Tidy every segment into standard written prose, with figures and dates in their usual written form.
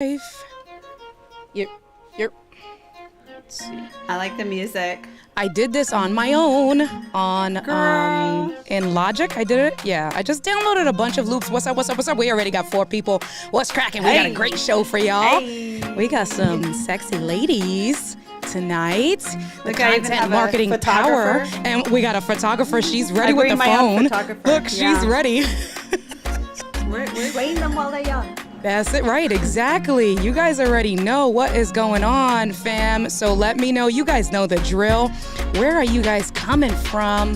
You're. Let's see. I like the music. I did this on my own in Logic. I did it. Yeah, I just downloaded a bunch of loops. What's up? We already got 4 people. What's cracking? We got a great show for y'all. Hey. We got some sexy ladies tonight. The Look, I even content have marketing a power, photographer. and we got a photographer. She's ready with the my own phone. photographer. Look, she's ready. We're weighing them while they're young. That's it, right, exactly. You guys already know what is going on, fam. So let me know. You guys know the drill. Where are you guys coming from?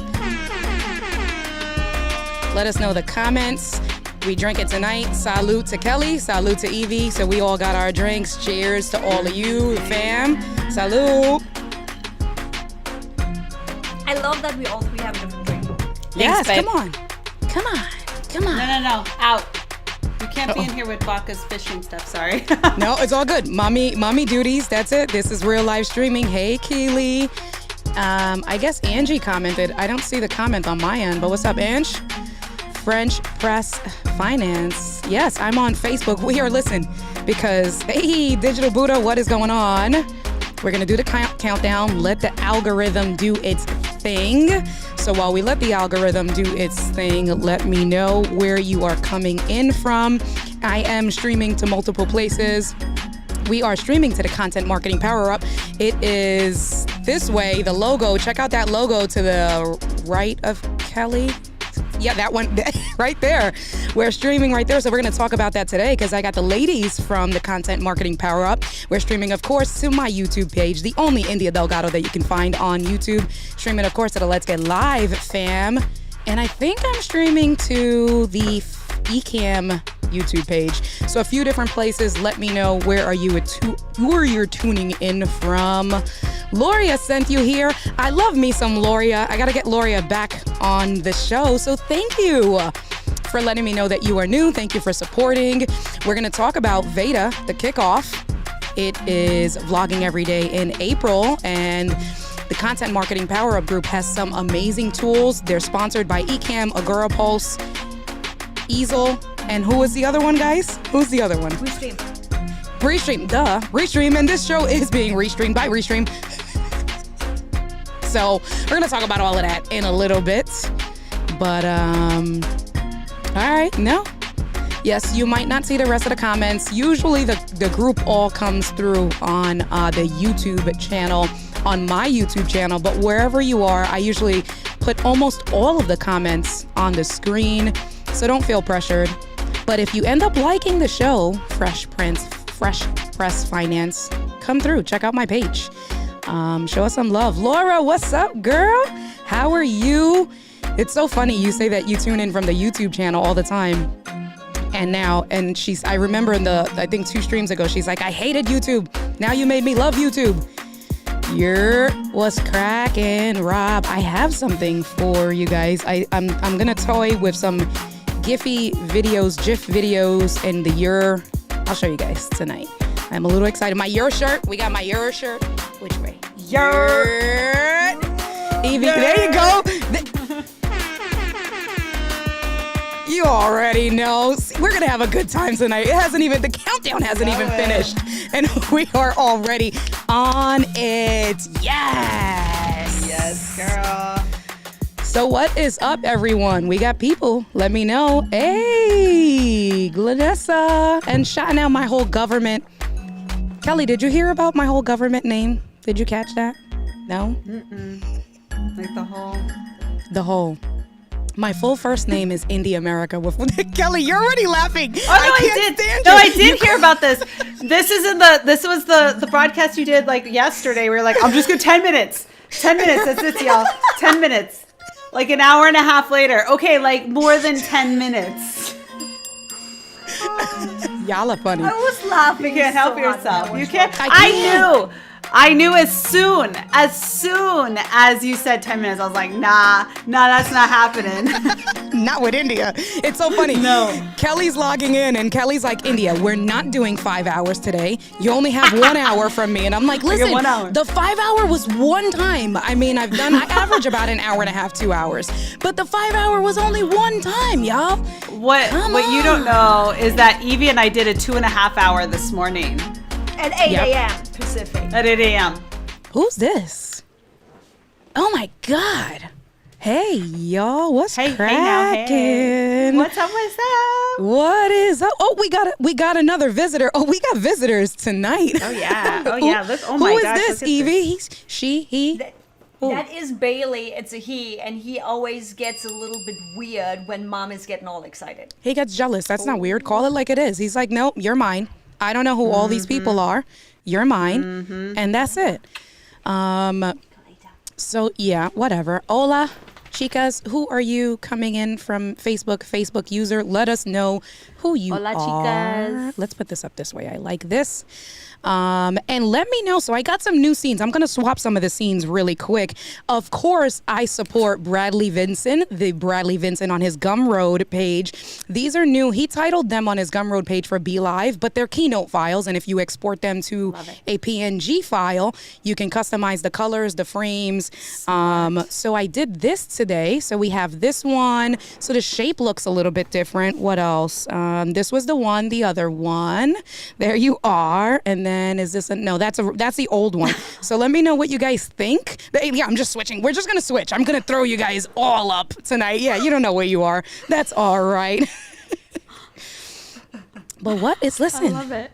Let us know the comments. We drink it tonight. Salute to Kelly. Salute to Evie. So we all got our drinks. Cheers to all of you, fam. Salute. I love that we all three have different drinks. Yes, babe. come on. No. Out. You can't be in here with Baka's fishing stuff. Sorry. No, it's all good. Mommy duties. That's it. This is real live streaming. Hey, Keely. I guess Angie commented. I don't see the comment on my end, but what's up, Ange? French Press Finance. Yes, I'm on Facebook. We are listening because, hey, Digital Buddha, what is going on? We're going to do the countdown. Let the algorithm do its thing. So while we let the algorithm do its thing, let me know where you are coming in from. I am streaming to multiple places. We are streaming to the Content Marketing Power Up. It is this way, the logo. Check out that logo to the right of Kelly. Yeah, that one right there. We're streaming right there. So we're going to talk about that today because I got the ladies from the Content Marketing Power Up. We're streaming, of course, to my YouTube page, the only India Delgado that you can find on YouTube. Streaming, of course, to the Let's Get Live fam. And I think I'm streaming to the Ecamm YouTube page. So a few different places. Let me know where you're tuning in from. Loria sent you here. I love me some Loria. I got to get Loria back on the show. So thank you for letting me know that you are new. Thank you for supporting. We're going to talk about VEDA, the kickoff. It is vlogging every day in April, and the Content Marketing Power Up group has some amazing tools. They're sponsored by Ecamm, Agora Pulse, Easel, and who was the other one, guys? Who's the other one? Restream, duh. Restream, and this show is being restreamed by Restream. So we're going to talk about all of that in a little bit. But, all right, no. Yes, you might not see the rest of the comments. Usually the group all comes through on the YouTube channel, on my YouTube channel. But wherever you are, I usually put almost all of the comments on the screen. So don't feel pressured. But if you end up liking the show, Fresh Press Finance, come through. Check out my page. Show us some love. Laura, what's up, girl? How are you? It's so funny you say that you tune in from the YouTube channel all the time. And I remember I think 2 streams ago, she's like, I hated YouTube. Now you made me love YouTube. What's cracking, Rob? I have something for you guys. I'm gonna toy with some GIF videos and the I'll show you guys tonight. I'm a little excited. My shirt. We got my shirt. Which way? Evie, there you go. You already know. See, we're gonna have a good time tonight. The countdown hasn't even finished, and we are already on it. Yes, girl. So what is up, everyone? We got people. Let me know. Hey, Glenessa, and shouting out my whole government. Kelly, did you hear about my whole government name? Did you catch that? No? Like the whole. My full first name is India America. Kelly, you're already laughing. Oh, no, I did hear about this. This was the broadcast you did like yesterday. We were like, I'm just going 10 minutes. 10 minutes. That's it, y'all. 10 minutes. Like an hour and a half later. Okay, like more than 10 minutes. Y'all are funny. I was laughing. You can't help so hard yourself. when I You was can't. watching. I knew. I knew as soon as you said 10 minutes, I was like, nah, that's not happening. Not with India. It's so funny. No. Kelly's logging in and Kelly's like, India, we're not doing 5 hours today. You only have 1 hour from me. And I'm like, listen, 1 hour. the 5 hour was one time. I mean, I average about an hour and a half, 2 hours. But the 5 hour was only one time, y'all. What you don't know is that Evie and I did a 2.5 hour this morning. At 8 a.m. Pacific. At 8 a.m. Who's this? Oh my God. Hey, y'all, what's cracking? Hey. What's up? What is up? Oh, we got another visitor. Oh, we got visitors tonight. Oh yeah. Oh yeah. Look, oh Who my is gosh, this, Evie? He? That is Bailey. It's a he, and he always gets a little bit weird when mom is getting all excited. He gets jealous. That's not weird. Call it like it is. He's like, nope, you're mine. I don't know who all these people are. You're mine. And that's it. So yeah, whatever. Hola, chicas. Who are you coming in from Facebook? Facebook user. Let us know who you Hola, are. chicas. Let's put this up this way. I like this. And let me know. So I got some new scenes. I'm going to swap some of the scenes really quick. Of course, I support Bradley Vincent, the Bradley Vincent on his Gumroad page. These are new. He titled them on his Gumroad page for Be Live, but they're Keynote files. And if you export them to a PNG file, you can customize the colors, the frames. So I did this today. So we have this one. So the shape looks a little bit different. What else? This was the other one. There you are. And then is this no, that's the old one. So let me know what you guys think. Yeah, I'm just switching. We're just gonna switch. I'm gonna throw you guys all up tonight. Yeah, you don't know where you are. That's all right. But what is listen? I love it.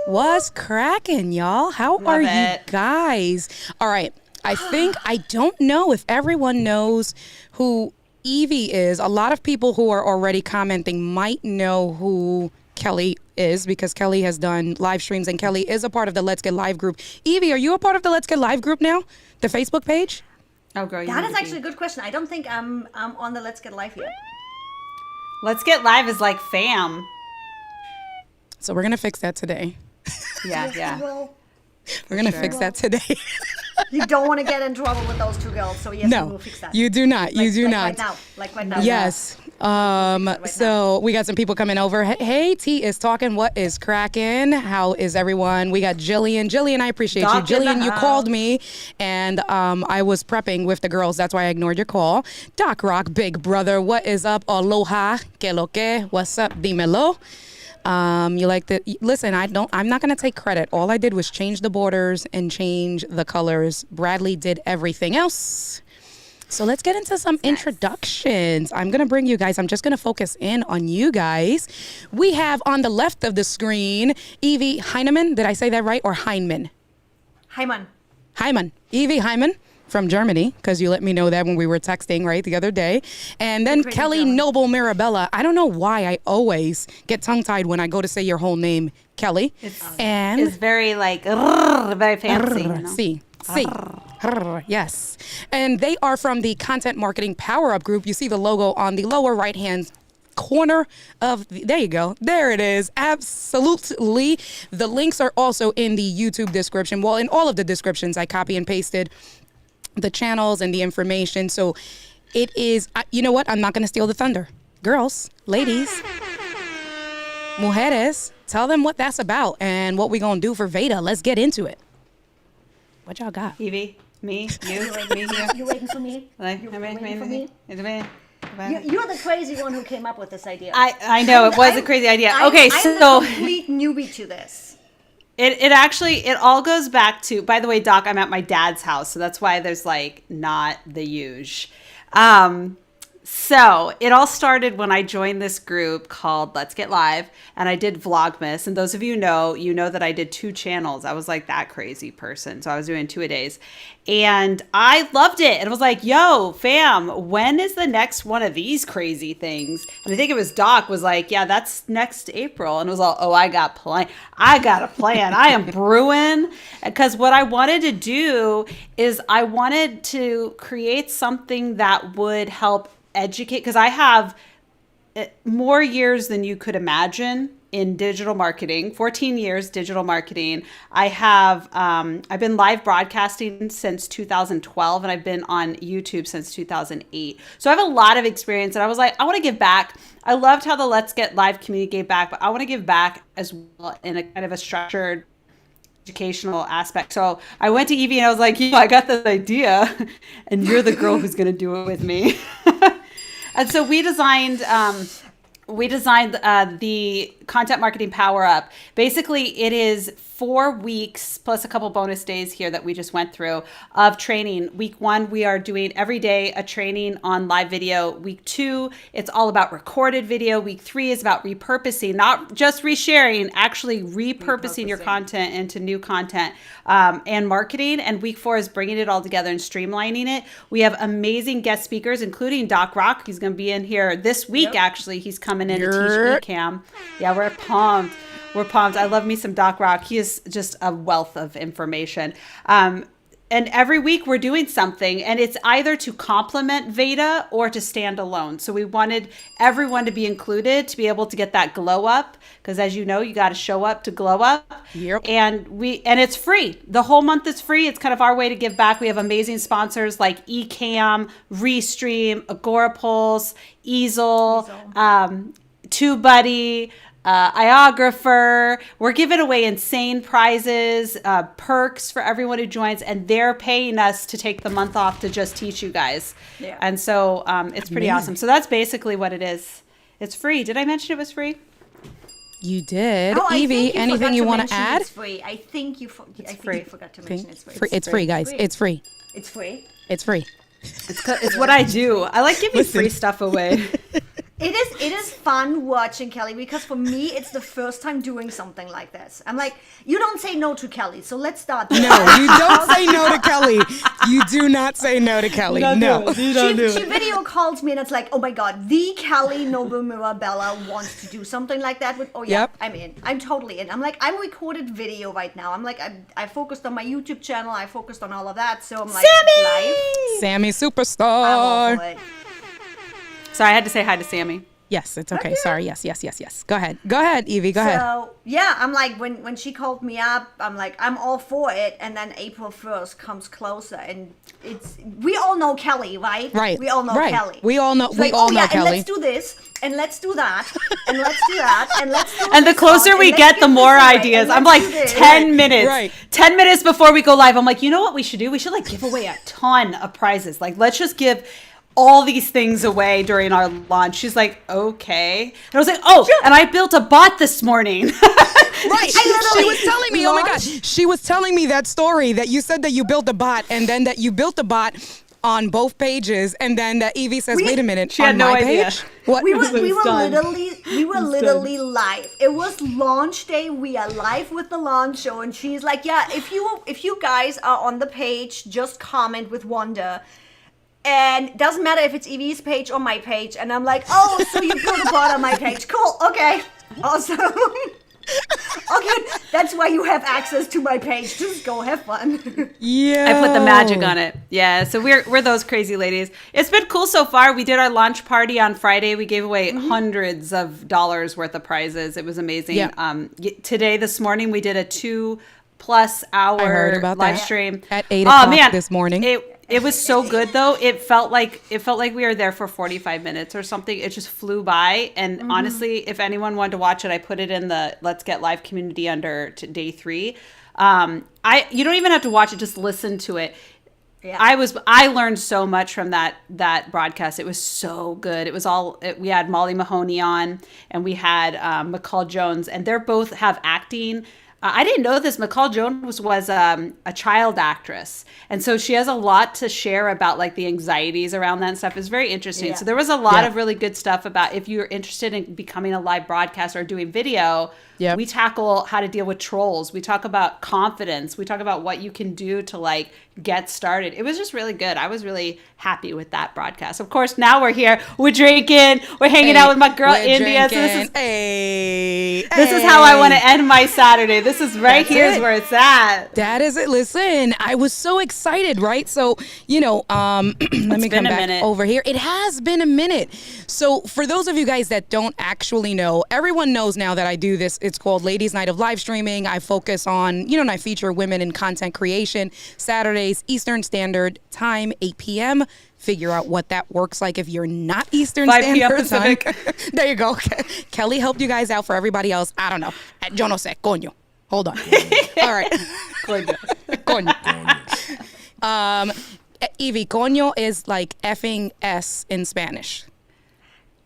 What's cracking, y'all? How are you guys? All right. I don't know if everyone knows who Evie is. A lot of people who are already commenting might know who Kelly is because Kelly has done live streams and Kelly is a part of the Let's Get Live group. Evie, are you a part of the Let's Get Live group now? The Facebook page? Oh, girl, that is actually a good question. I don't think I'm on the Let's Get Live yet. Let's Get Live is like fam. So we're going to fix that today. Yeah. We're going to fix that today. You don't want to get in trouble with those two girls, so yes, we will fix that. You do not. You do not. Like right now. Yes. So we got some people coming over. Hey, T is talking. What is cracking? How is everyone? We got Jillian. Jillian, I appreciate you. Jillian, you called me, and I was prepping with the girls. That's why I ignored your call. Doc Rock, big brother. What is up? Aloha. Que lo que? What's up? Dímelo. You like the listen, I'm not gonna take credit. All I did was change the borders and change the colors. Bradley did everything else. So let's get into some introductions. I'm gonna bring you guys, I'm just gonna focus in on you guys. We have on the left of the screen, Evie Heinemann. Did I say that right? Or Heinemann? Heimann. Evie Heinemann from Germany, because you let me know that when we were texting, right, the other day. And then Kelly Noble Mirabella. I don't know why I always get tongue-tied when I go to say your whole name, Kelly. It's very like, very fancy. You know? See. Yes. And they are from the Content Marketing Power Up group. You see the logo on the lower right-hand corner of there you go. There it is. Absolutely. The links are also in the YouTube description. Well, in all of the descriptions, I copy and pasted the channels and the information. So it is, you know what? I'm not going to steal the thunder. Girls, ladies, mujeres, tell them what that's about and what we going to do for VEDA. Let's get into it. What y'all got? Evie, me, you, me here. You waiting for me? You're waiting for me? It's You're the crazy one who came up with this idea. I know, it was a crazy idea. I'm so the complete newbie to this. It actually all goes back to, by the way, Doc, I'm at my dad's house, so that's why there's like not the huge. So it all started when I joined this group called Let's Get Live, and I did Vlogmas. And those of you know that I did 2 channels. I was like that crazy person. So I was doing 2 a days. And I loved it. And I was like, yo, fam, when is the next one of these crazy things? And I think it was Doc was like, yeah, that's next April. And it was all, oh, I got a plan. I am brewing. Because what I wanted to do is I wanted to create something that would help educate, because I have more years than you could imagine in digital marketing, 14 years digital marketing. I have, I've been live broadcasting since 2012, and I've been on YouTube since 2008. So I have a lot of experience, and I was like, I want to give back. I loved how the Let's Get Live community gave back, but I want to give back as well in a kind of a structured educational aspect. So I went to Evie and I was like, I got this idea, and you're the girl who's going to do it with me. And so we designed the Content Marketing Power Up. Basically, it is 4 weeks plus a couple bonus days here that we just went through of training. Week 1, we are doing every day a training on live video. Week 2, it's all about recorded video. Week 3 is about repurposing, not just resharing, actually repurposing your content into new content and marketing. And week 4 is bringing it all together and streamlining it. We have amazing guest speakers, including Doc Rock. He's going to be in here this week, actually. He's coming in to teach eCam. Yeah, we're pumped. We're pumped. I love me some Doc Rock. He is just a wealth of information. And every week we're doing something, and it's either to complement VEDA or to stand alone. So we wanted everyone to be included to be able to get that glow up, because as you know, you got to show up to glow up. Yep. And it's free. The whole month is free. It's kind of our way to give back. We have amazing sponsors like eCam, Restream, Agorapulse, Easel. TubeBuddy, Iographer. We're giving away insane prizes, perks for everyone who joins, and they're paying us to take the month off to just teach you guys. Yeah. And so it's pretty awesome. So that's basically what it is. It's free. Did I mention it was free? You did. Evie, anything you want to add? It's free. I think you forgot to mention it's free. It's free, guys. It's free. It's free. It's free. It's what I do. I like giving free stuff away. It is fun watching Kelly, because for me it's the first time doing something like this. I'm like, you don't say no to Kelly, so let's start there. No, you don't say no to Kelly. You do not say no to Kelly. No. She video calls me and it's like, oh my God, the Kelly Noble Mirabella wants to do something like that with, Yep. I'm in. I'm totally in. I'm like, I'm recorded video right now. I'm like, I focused on my YouTube channel. I focused on all of that. So I'm like, live. Sammy I'm Superstar. all for it. Sorry, I had to say hi to Sammy. Yes, it's okay. Sorry. Yes. Go ahead, Evie. Go ahead. So yeah, I'm like, when she called me up, I'm like, I'm all for it. And then April 1st comes closer, and we all know Kelly, right? Right. We all know Kelly. We all know. It's We like, all know and Kelly. let's do this, and let's do that, and let's do that, and let's do And the this closer on, we and get, let's the give more this away, ideas. and I'm let's like, do this. 10 minutes. Right. 10 minutes before we go live, I'm like, you know what we should do? We should like give away a ton of prizes. Like, let's just give all these things away during our launch. She's like, okay. And I was like, and I built a bot this morning. Right. She was telling me, oh my God, she was telling me that story that you said that you built a bot, and then that you built a bot on both pages, and then that Evie says, wait a minute, she had no idea. Page? What? We were literally live. It was launch day. We are live with the launch show, and she's like, yeah, if you guys are on the page, just comment with Wonder. And it doesn't matter if it's Evie's page or my page. And I'm like, oh, so you put a bot on my page. Cool. Okay. Awesome. Okay. That's why you have access to my page. Just go have fun. Yeah. I put the magic on it. Yeah. So we're those crazy ladies. It's been cool so far. We did our launch party on Friday. We gave away hundreds of dollars worth of prizes. It was amazing. Yeah. This morning, we did a 2+ hour live stream at 8 o'clock this morning. It was so good though. It felt like we were there for 45 minutes or something. It just flew by. And honestly, if anyone wanted to watch it, I put it in the Let's Get Live community under day 3. You don't even have to watch it; just listen to it. Yeah. I learned so much from that broadcast. It was so good. It was we had Molly Mahoney on, and we had McCall Jones, and they both have acting. I didn't know this. McCall Jones was a child actress. And so she has a lot to share about like the anxieties around that and stuff. It's very interesting. Yeah. So there was a lot of really good stuff about if you're interested in becoming a live broadcaster or doing video. Yep. We tackle how to deal with trolls. We talk about confidence. We talk about what you can do to like get started. It was just really good. I was really happy with that broadcast. Of course, now we're here. We're drinking. We're hanging out with my girl India. So this is how I want to end my Saturday. This This is right here is where it's at. That is it. Listen, I was so excited, right? So, let me come back over here. It has been a minute. So for those of you guys that don't actually know, everyone knows now that I do this. It's called Ladies Night of Livestreaming. I focus on, and I feature women in content creation, Saturdays, Eastern Standard Time, 8 p.m. Figure out what that works like if you're not Eastern Standard Time. There you go. Kelly helped you guys out. For everybody else, I don't know. Yo no sé, coño. Hold on. All right. Coño. Evie, coño is like effing S in Spanish.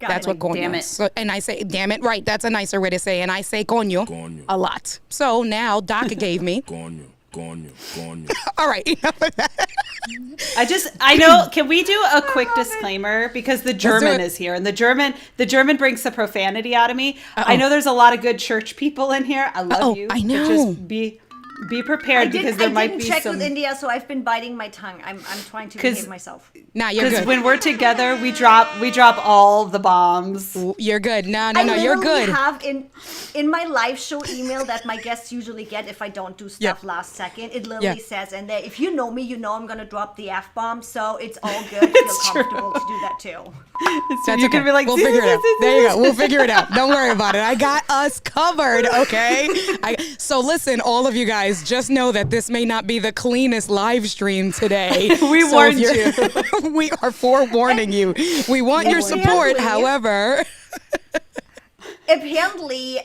That's what coño is. So, and I say, damn it, right. That's a nicer way to say it. And I say coño a lot. So now Doc gave me. Coño. All right. I know. Can we do a quick disclaimer because the German is here, and the German brings the profanity out of me. I know there's a lot of good church people in here. I love you. I know. Just be prepared because there might be some. I didn't check with India, so I've been biting my tongue. I'm trying to behave myself. Nah, you're good. Because when we're together, we drop all the bombs. You're good. No, you're good. I have in my live show email that my guests usually get if I don't do stuff last second. It literally says in there, if you know me, you know I'm gonna drop the F-bomb. So it's all good. Feel comfortable to do that too. That's okay. Be like, we'll figure it out. There you go. We'll figure it out. Don't worry about it. I got us covered. Okay. So listen, all of you guys. Just know that this may not be the cleanest live stream today. We warned you. We are forewarning you. We want your support, however. Apparently,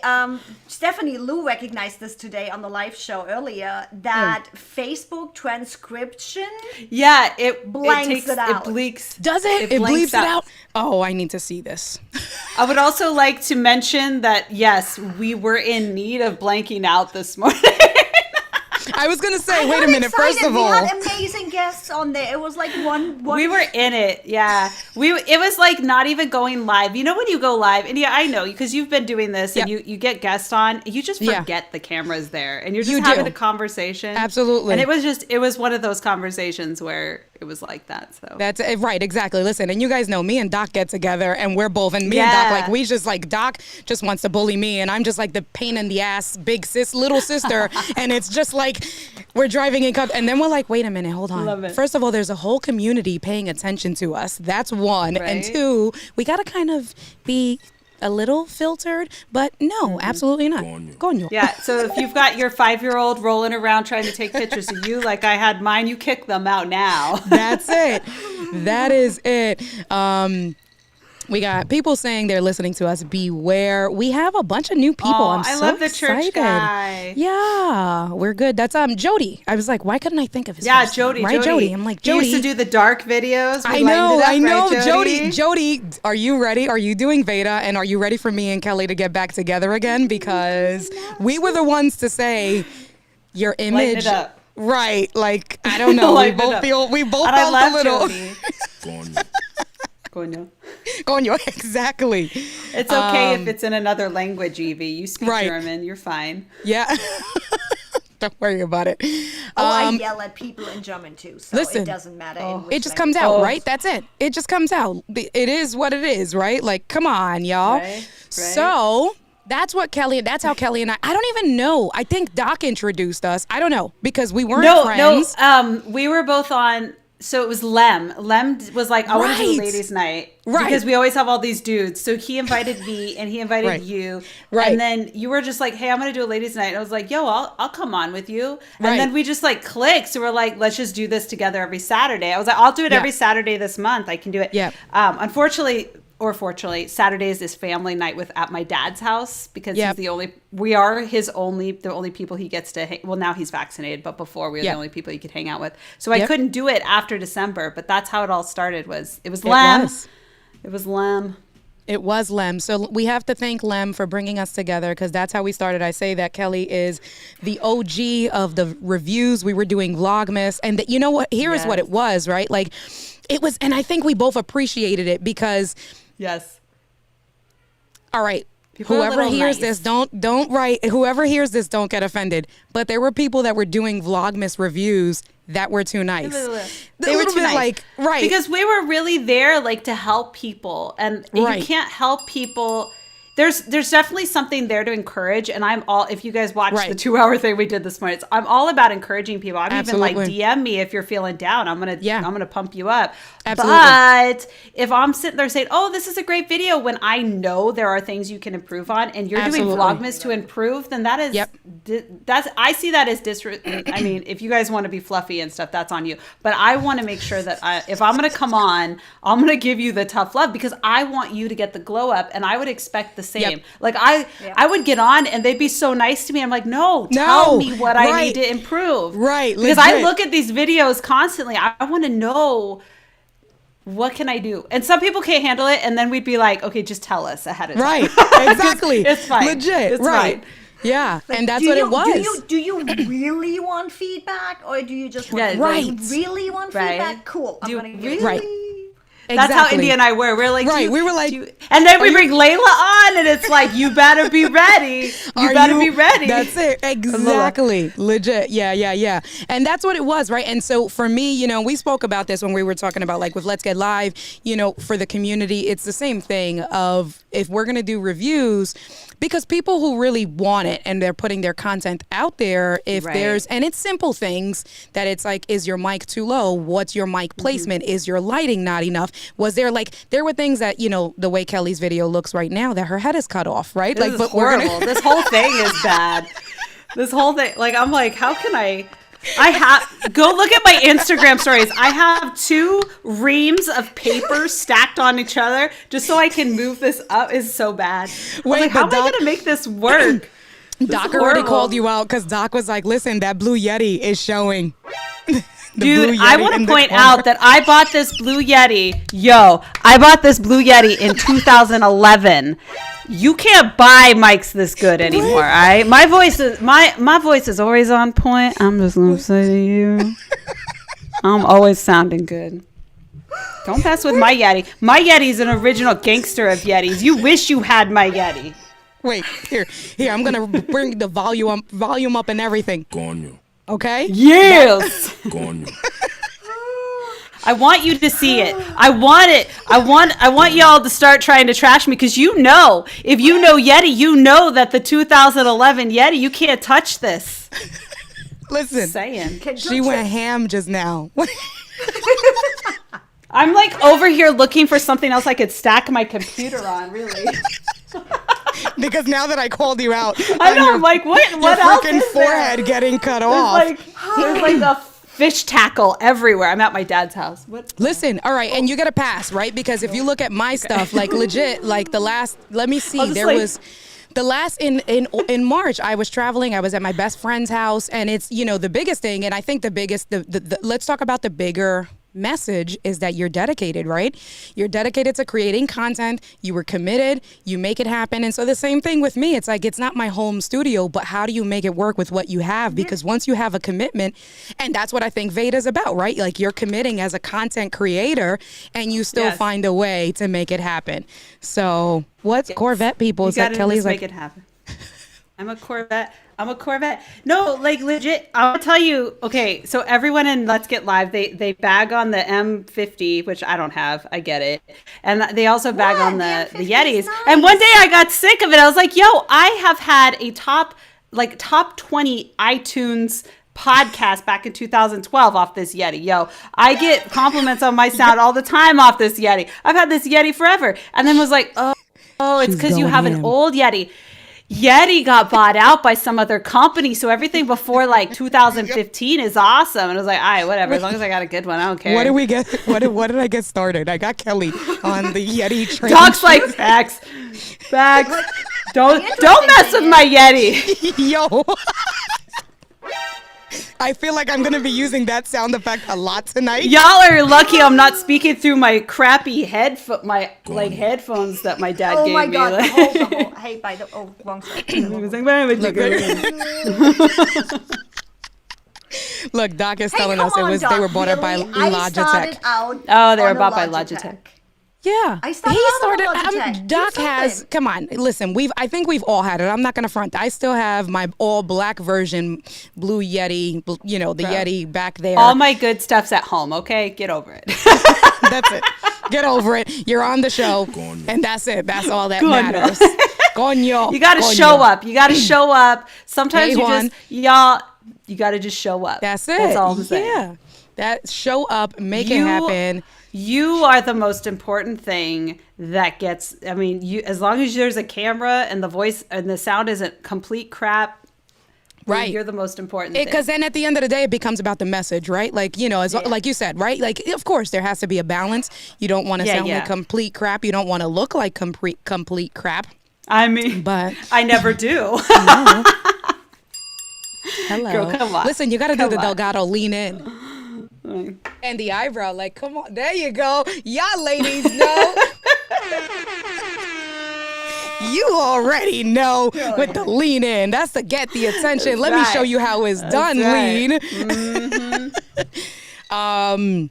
Stephanie Lou recognized this today on the live show earlier, that Facebook transcription it blanks it out. It bleaks. Does it? It bleeps it out? Oh, I need to see this. I would also like to mention that, yes, we were in need of blanking out this morning. I was going to say, wait a minute, first of all. We had amazing guests on there. It was like one. We were in it, yeah. It was like not even going live. You know when you go live, and I know, because you've been doing this, and you get guests on, you just forget the camera's there, and you're just having a conversation. Absolutely. And it was one of those conversations where it was like that, so. That's right, exactly. Listen, and you guys know, me and Doc get together, and we're both, and me and Doc, like, we just, like, Doc just wants to bully me, and I'm just, like, the pain in the ass, big little sister, and it's just, like, we're driving in, and then we're like, wait a minute, hold on. Love it. First of all, there's a whole community paying attention to us. That's one. Right. And two, we got to kind of be a little filtered, but no, absolutely not. Coño. Yeah, so if you've got your 5-year-old rolling around trying to take pictures of you like I had mine, you kick them out now. That's it. That is it. We got people saying they're listening to us. Beware. We have a bunch of new people. I love the excited. Church guy. Yeah, we're good. That's Jody. I was like, why couldn't I think of his first Jody. name? Right, Jody. I'm like, Jody. He used to do the dark videos. I know. Right, Jody, are you ready? Are you doing Veda? And are you ready for me and Kelly to get back together again? Because we were the ones to say your image. Lighten it up. Right. Like, I don't know. we both felt a little. Coño, exactly. It's okay if it's in another language, Evie. You speak German, you're fine. Yeah. Don't worry about it. I yell at people in German too, so it doesn't matter. It just comes out, right? That's it. It just comes out. It is what it is, right? Like, come on, y'all. Right. So that's how Kelly and I don't even know. I think Doc introduced us. I don't know, because we weren't friends. No, we were both on. So it was Lem. Lem was like, I want to do Ladies Night. Right. Because we always have all these dudes. So he invited me and he invited you. Right. And then you were just like, hey, I'm going to do a Ladies Night. And I was like, yo, I'll come on with you. And then we just like clicked. So we're like, let's just do this together every Saturday. I was like, I'll do it every Saturday this month. I can do it. Yeah. Unfortunately, or fortunately, Saturdays is family night at my dad's house, because he's the only people he gets to well, now he's vaccinated, but before we were the only people he could hang out with. So I couldn't do it after December, but that's how it all started. It was Lem. It was Lem. So we have to thank Lem for bringing us together, because that's how we started. I say that Kelly is the OG of the reviews. We were doing Vlogmas, and you know what? Here is what it was, right? Like, it was, and I think we both appreciated it because. Yes. All right. Whoever hears this, don't write. Whoever hears this, don't get offended. But there were people that were doing Vlogmas reviews that were too nice. They were too nice. Because we were really there, like, to help people, and you can't help people there's definitely something there to encourage, and I'm all, if you guys watch the 2-hour thing we did this morning, I'm all about encouraging people. I'm even like, DM me if you're feeling down. I'm gonna pump you up. Absolutely. But if I'm sitting there saying, oh, this is a great video, when I know there are things you can improve on, and you're doing Vlogmas to improve, then that is that's, I see that as I mean, if you guys want to be fluffy and stuff, that's on you. But I want to make sure that if I'm gonna come on, I'm gonna give you the tough love, because I want you to get the glow up, and I would expect the same. Like I would get on and they'd be so nice to me. I'm like, no, tell me what I need to improve. Right. Because I look at these videos constantly. I want to know, what can I do? And some people can't handle it. And then we'd be like, okay, just tell us ahead of time. Right. Exactly. It's fine. Legit. It's right. fine. Yeah. Like, and that's what it was. Do you really want feedback, or do you just want really want feedback? Cool. I'm going to give you. Right. That's how India and I were. We're like, we were like, and then we bring Layla on, and it's like, you better be ready. You better be ready. That's it. Exactly. Legit. Yeah. And that's what it was, right? And so for me, you know, we spoke about this when we were talking about like with Let's Get Live, you know, for the community, it's the same thing of if we're going to do reviews, because people who really want it and they're putting their content out there, if there's, and it's simple things that it's like, is your mic too low? What's your mic placement? Is your lighting not enough? Was there there were things that, you know, the way Kelly's video looks right now, that her head is cut off, right? This is horrible. This whole thing is bad. This whole thing, like, I'm like, how can I go look at my Instagram stories. I have 2 reams of paper stacked on each other just so I can move this up. Is so bad. Wait, like, how am I going to make this work? Doc already called you out, because Doc was like, listen, that blue Yeti is showing. Dude, I want to point out that I bought this Blue Yeti. I bought this Blue Yeti in 2011. You can't buy mics this good anymore, all right? My voice is always on point. I'm just going to say to you, I'm always sounding good. Don't mess with my Yeti. My Yeti's an original gangster of Yetis. You wish you had my Yeti. Wait, here. I'm going to bring the volume up and everything. Coño. Okay? Yes. I want you to see it. I want it. I want y'all to start trying to trash me, because you know, if you know Yeti, you know that the 2011 Yeti, you can't touch this. Listen, she went ham just now. I'm like over here looking for something else I could stack my computer on, really. Because now that I called you out, I know, I'm like, what else is forehead there? Getting cut off. There's like a fish tackle everywhere. I'm at my dad's house. Listen, all right, and you get a pass, right? Because if you look at my stuff, like legit, like the last, let me see, there was the last in March, I was traveling. I was at my best friend's house, and it's, you know, the biggest thing, and I think the biggest, let's talk about the bigger message is that you're dedicated, right? You're dedicated to creating content. You were committed. You make it happen. And so the same thing with me. It's like, it's not my home studio, but how do you make it work with what you have? Because once you have a commitment, and that's what I think VEDA's about, right? Like, you're committing as a content creator, and you still find a way to make it happen. So what's Corvette people? Is that Kelly's like, make it happen. I'm a Corvette. No, like, legit, I'll tell you, okay, so everyone in Let's Get Live, they bag on the M50, which I don't have, I get it. And they also bag on the Yetis. Nice. And one day I got sick of it. I was like, I have had a top 20 iTunes podcast back in 2012 off this Yeti. I get compliments on my sound all the time off this Yeti. I've had this Yeti forever. And then was like, oh, it's because you have an old Yeti. Yeti got bought out by some other company, so everything before like 2015 is awesome. And I was like, all right, whatever. As long as I got a good one, I don't care. What did we get? What did I get started? I got Kelly on the Yeti train. Doc's like, facts. Don't mess with my Yeti. Yo. I feel like I'm going to be using that sound effect a lot tonight. Y'all are lucky I'm not speaking through my crappy headphones that my dad gave me. Oh my God. Hey, wrong side. Look, Doc is telling us they were bought up by Logitech. Oh, they were bought by Logitech. Yeah, he started. Doc has. Come on, listen. I think we've all had it. I'm not gonna front. I still have my all black version, blue Yeti. You know, the Yeti back there. All my good stuff's at home. Okay, get over it. That's it. Get over it. You're on the show, and that's it. That's all that matters. Coño. You got to show up. You got to show up. Sometimes Hey, you got to just show up. That's it. That's all I'm saying. Yeah. That show up, make it happen. You are the most important thing that gets, I mean, as long as there's a camera and the voice and the sound isn't complete crap, right? You're the most important thing. Because then at the end of the day, it becomes about the message, right? Like, you know, like you said, right? Like, of course, there has to be a balance. You don't want to sound like complete crap. You don't want to look like complete crap. I mean, but I never do. No. Hello. Girl, come on. Listen, you got to do the Delgado lean in. And the eyebrow, like, come on. There you go. Y'all ladies know. You already know with the lean in. That's to get the attention. Let me show you how it's done, lean. Mm-hmm.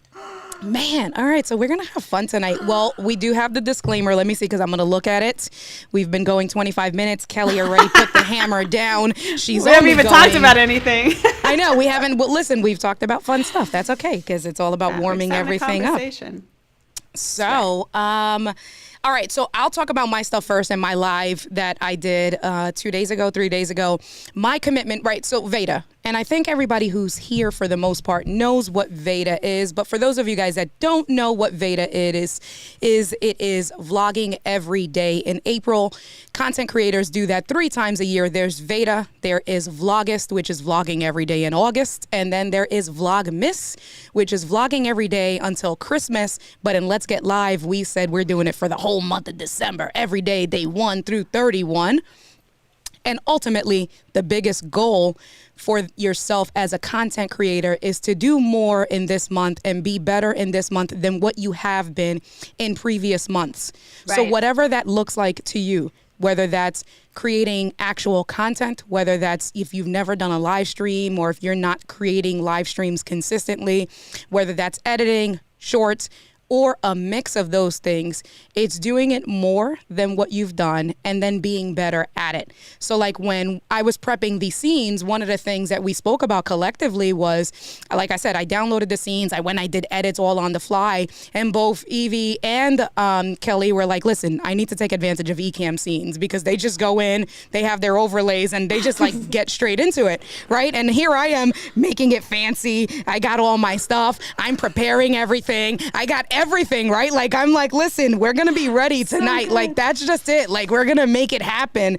Man, all right, so we're going to have fun tonight. Well, we do have the disclaimer. Let me see, because I'm going to look at it. We've been going 25 minutes. Kelly already put the hammer down. We haven't even talked about anything. I know, we haven't. Well, listen, we've talked about fun stuff. That's okay, because it's all about warming everything up. So, all right, so I'll talk about my stuff first and my live that I did 3 days ago. My commitment, right, so VEDA. And I think everybody who's here for the most part knows what VEDA is. But for those of you guys that don't know what VEDA it is vlogging every day. In April, content creators do that 3 times a year. There's VEDA, there is Vlogust, which is vlogging every day in August. And then there is Vlogmas, which is vlogging every day until Christmas. But in Let's Get Live, we said we're doing it for the whole month of December, every day, day 1 through 31. And ultimately, the biggest goal for yourself as a content creator is to do more in this month and be better in this month than what you have been in previous months. Right. So whatever that looks like to you, whether that's creating actual content, whether that's if you've never done a live stream or if you're not creating live streams consistently, whether that's editing, shorts, or a mix of those things, it's doing it more than what you've done and then being better at it. So like when I was prepping the scenes, one of the things that we spoke about collectively was, like I said, I downloaded the scenes. I did edits all on the fly, and both Evie and Kelly were like, listen, I need to take advantage of Ecamm scenes because they just go in, they have their overlays, and they just like get straight into it, right? And here I am making it fancy. I got all my stuff. I'm preparing everything. I got everything, right? Like, I'm like, listen, we're going to be ready tonight. Like, that's just it. Like, we're going to make it happen.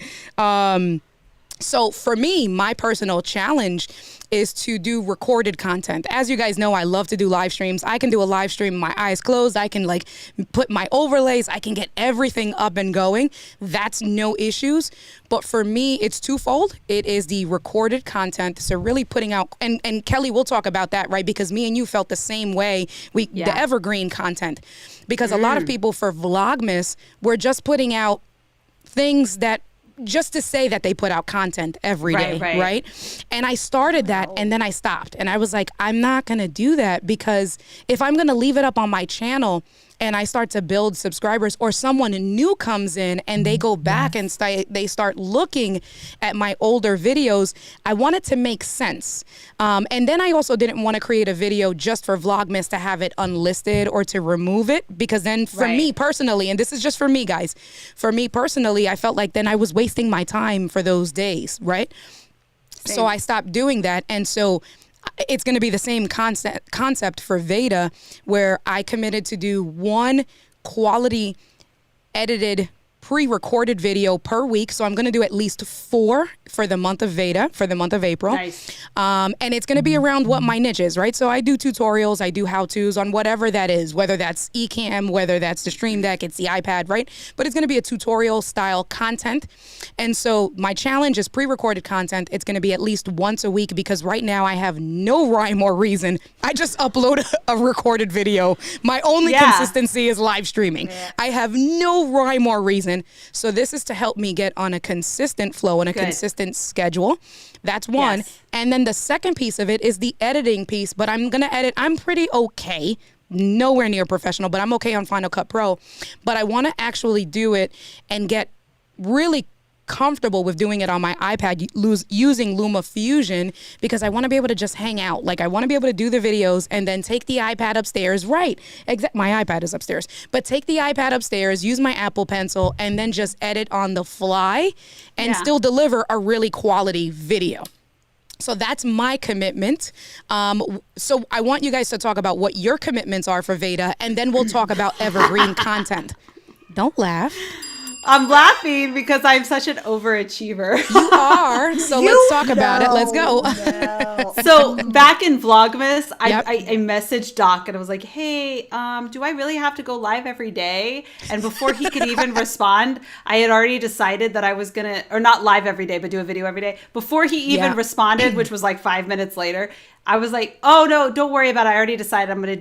So for me, my personal challenge is to do recorded content. As you guys know, I love to do live streams. I can do a live stream, my eyes closed. I can like put my overlays. I can get everything up and going. That's no issues. But for me, it's twofold. It is the recorded content. So really putting out, and Kelly, we'll talk about that, right? Because me and you felt the same way. The evergreen content. Because a lot of people for Vlogmas, we're just putting out things that just to say that they put out content every day, right? And I started that and then I stopped. And I was like, I'm not going to do that, because if I'm going to leave it up on my channel and I start to build subscribers, or someone new comes in and they go back and they start looking at my older videos, I want it to make sense. And then I also didn't want to create a video just for Vlogmas to have it unlisted or to remove it, because then for me personally, and this is just for me, guys, for me personally, I felt like then I was wasting my time for those days, right? Same. So I stopped doing that. And so it's going to be the same concept for VEDA, where I committed to do one quality edited pre-recorded video per week. So I'm going to do at least 4 for the month of VEDA, for the month of April. Nice. And it's going to be around what my niche is, right? So I do tutorials, I do how-tos on whatever that is, whether that's Ecamm, whether that's the Stream Deck, it's the iPad, right? But it's going to be a tutorial style content. And so my challenge is pre-recorded content. It's going to be at least once a week, because right now I have no rhyme or reason. I just upload a recorded video. My only consistency is live streaming. I have no rhyme or reason. So this is to help me get on a consistent flow and a consistent schedule. That's one. Yes. And then the second piece of it is the editing piece. But I'm going to edit. I'm pretty okay. Nowhere near professional, but I'm okay on Final Cut Pro. But I want to actually do it and get really comfortable with doing it on my iPad using Luma Fusion because I want to be able to just hang out. Like I want to be able to do the videos and then take the iPad upstairs. Right. My iPad is upstairs. But take the iPad upstairs, use my Apple Pencil, and then just edit on the fly and still deliver a really quality video. So that's my commitment. So I want you guys to talk about what your commitments are for VEDA, and then we'll talk about evergreen content. Don't laugh. I'm laughing because I'm such an overachiever. You are. So let's talk about it. Let's go. No. So back in Vlogmas, Yep. I messaged Doc and I was like, hey, do I really have to go live every day? And before he could even respond, I had already decided that I was going to, or not live every day, but do a video every day. Before he even responded, which was like 5 minutes later, I was like, oh no, don't worry about it. I already decided I'm gonna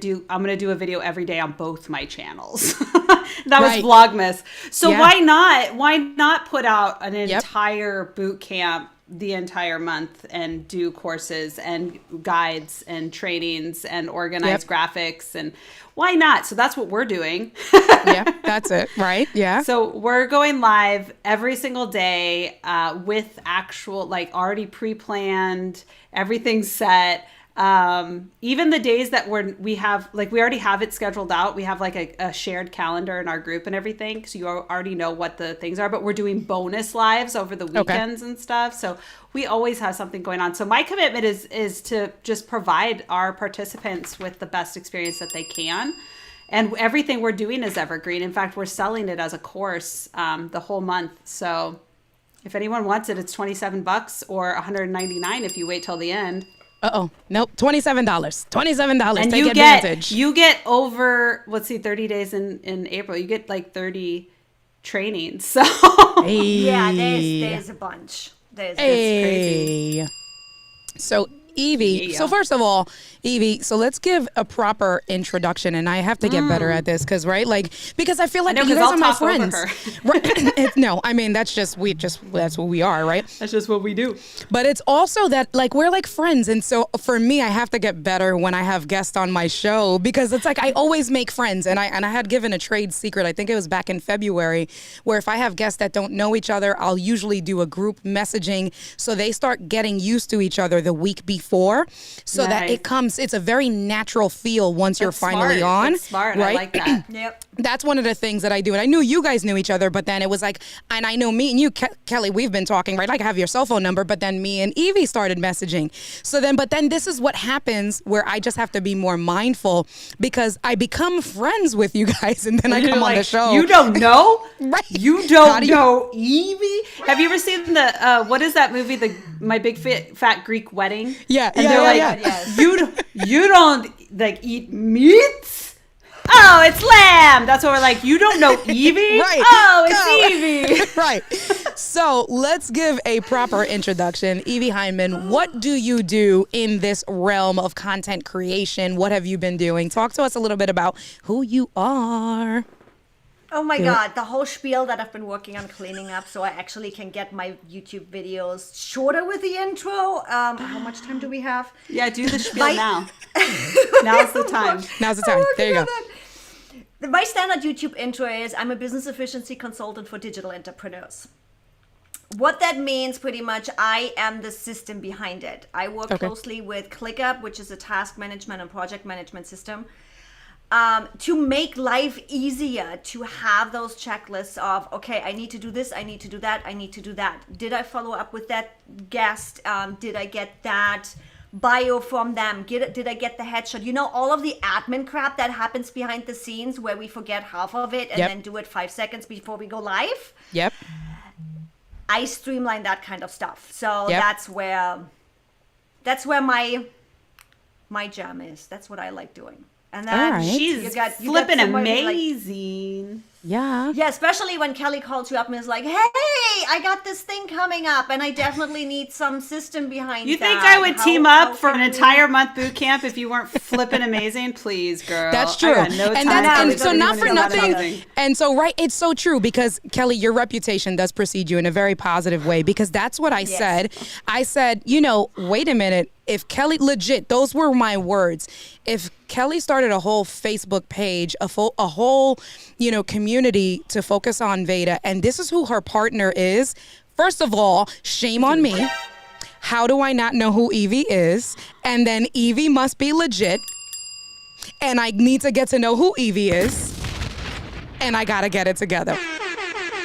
do a video every day on both my channels. That was Vlogmas. So why not put out an entire boot camp the entire month and do courses and guides and trainings and organize graphics, and why not? So that's what we're doing. Yeah, that's it. Right. Yeah. So we're going live every single day with actual, like, already pre-planned, everything's set. Even the days that we already have it scheduled out. We have like a shared calendar in our group and everything. So you already know what the things are, but we're doing bonus lives over the weekends and stuff. So we always have something going on. So my commitment is to just provide our participants with the best experience that they can. And everything we're doing is evergreen. In fact, we're selling it as a course, the whole month. So if anyone wants it, it's $27 or $199 if you wait till the end. Nope. $27. $27. And Take advantage. You get over, 30 days in April. You get like 30 trainings. So Yeah, there's a bunch. It's crazy. So Evie, so first of all, Evie, so let's give a proper introduction, and I have to get better at this because I feel like you guys are my friends. Right? No, I mean that's what we are, right? That's just what we do. But it's also that like we're like friends, and so for me, I have to get better when I have guests on my show because it's like I always make friends, and I had given a trade secret. I think it was back in February, where if I have guests that don't know each other, I'll usually do a group messaging so they start getting used to each other the week before, so that it comes. It's a very natural feel once you're finally on. That's smart. Right? I like that. Yep. That's one of the things that I do. And I knew you guys knew each other, but then it was like, and I know me and you, Kelly, we've been talking, right? Like I have your cell phone number, but then me and Evie started messaging. But then this is what happens where I just have to be more mindful because I become friends with you guys and then I come on the show. You don't know? Right. You don't know Evie? Have you ever seen what is that movie, My Big Fat Greek Wedding? Yeah. And they're like, Yes. you don't like eat meat? Oh, it's lamb. That's what we're like. You don't know Evie? Right. Oh, it's Evie. Right. So let's give a proper introduction. Evie Hyndman, what do you do in this realm of content creation? What have you been doing? Talk to us a little bit about who you are. Oh my God, the whole spiel that I've been working on cleaning up so I actually can get my YouTube videos shorter with the intro. How much time do we have? Yeah, do the spiel now. Now's the time. Now's the time. There you go. My standard YouTube intro is I'm a business efficiency consultant for digital entrepreneurs. What that means pretty much, I am the system behind it. I work closely with ClickUp, which is a task management and project management system. To make life easier, to have those checklists of, okay, I need to do this, I need to do that, I need to do that. Did I follow up with that guest? Did I get that bio from them? Did I get the headshot? You know, all of the admin crap that happens behind the scenes where we forget half of it and then do it 5 seconds before we go live. Yep. I streamline that kind of stuff. So that's where my jam is. That's what I like doing. And then she's flipping amazing. Yeah, especially when Kelly calls you up and is like, hey, I got this thing coming up and I definitely need some system behind You that. think I would team up for an entire month boot camp if you weren't flipping amazing? Please, girl. That's true. And so not for nothing. And so, it's so true because Kelly, your reputation does precede you in a very positive way because that's what I said. I said, wait a minute. If Kelly, legit, those were my words. If Kelly started a whole Facebook page, a whole, community to focus on VEDA, and this is who her partner is, First of all, shame on me. How do I not know who Evie is? And then Evie must be legit. And I need to get to know who Evie is. And I gotta get it together.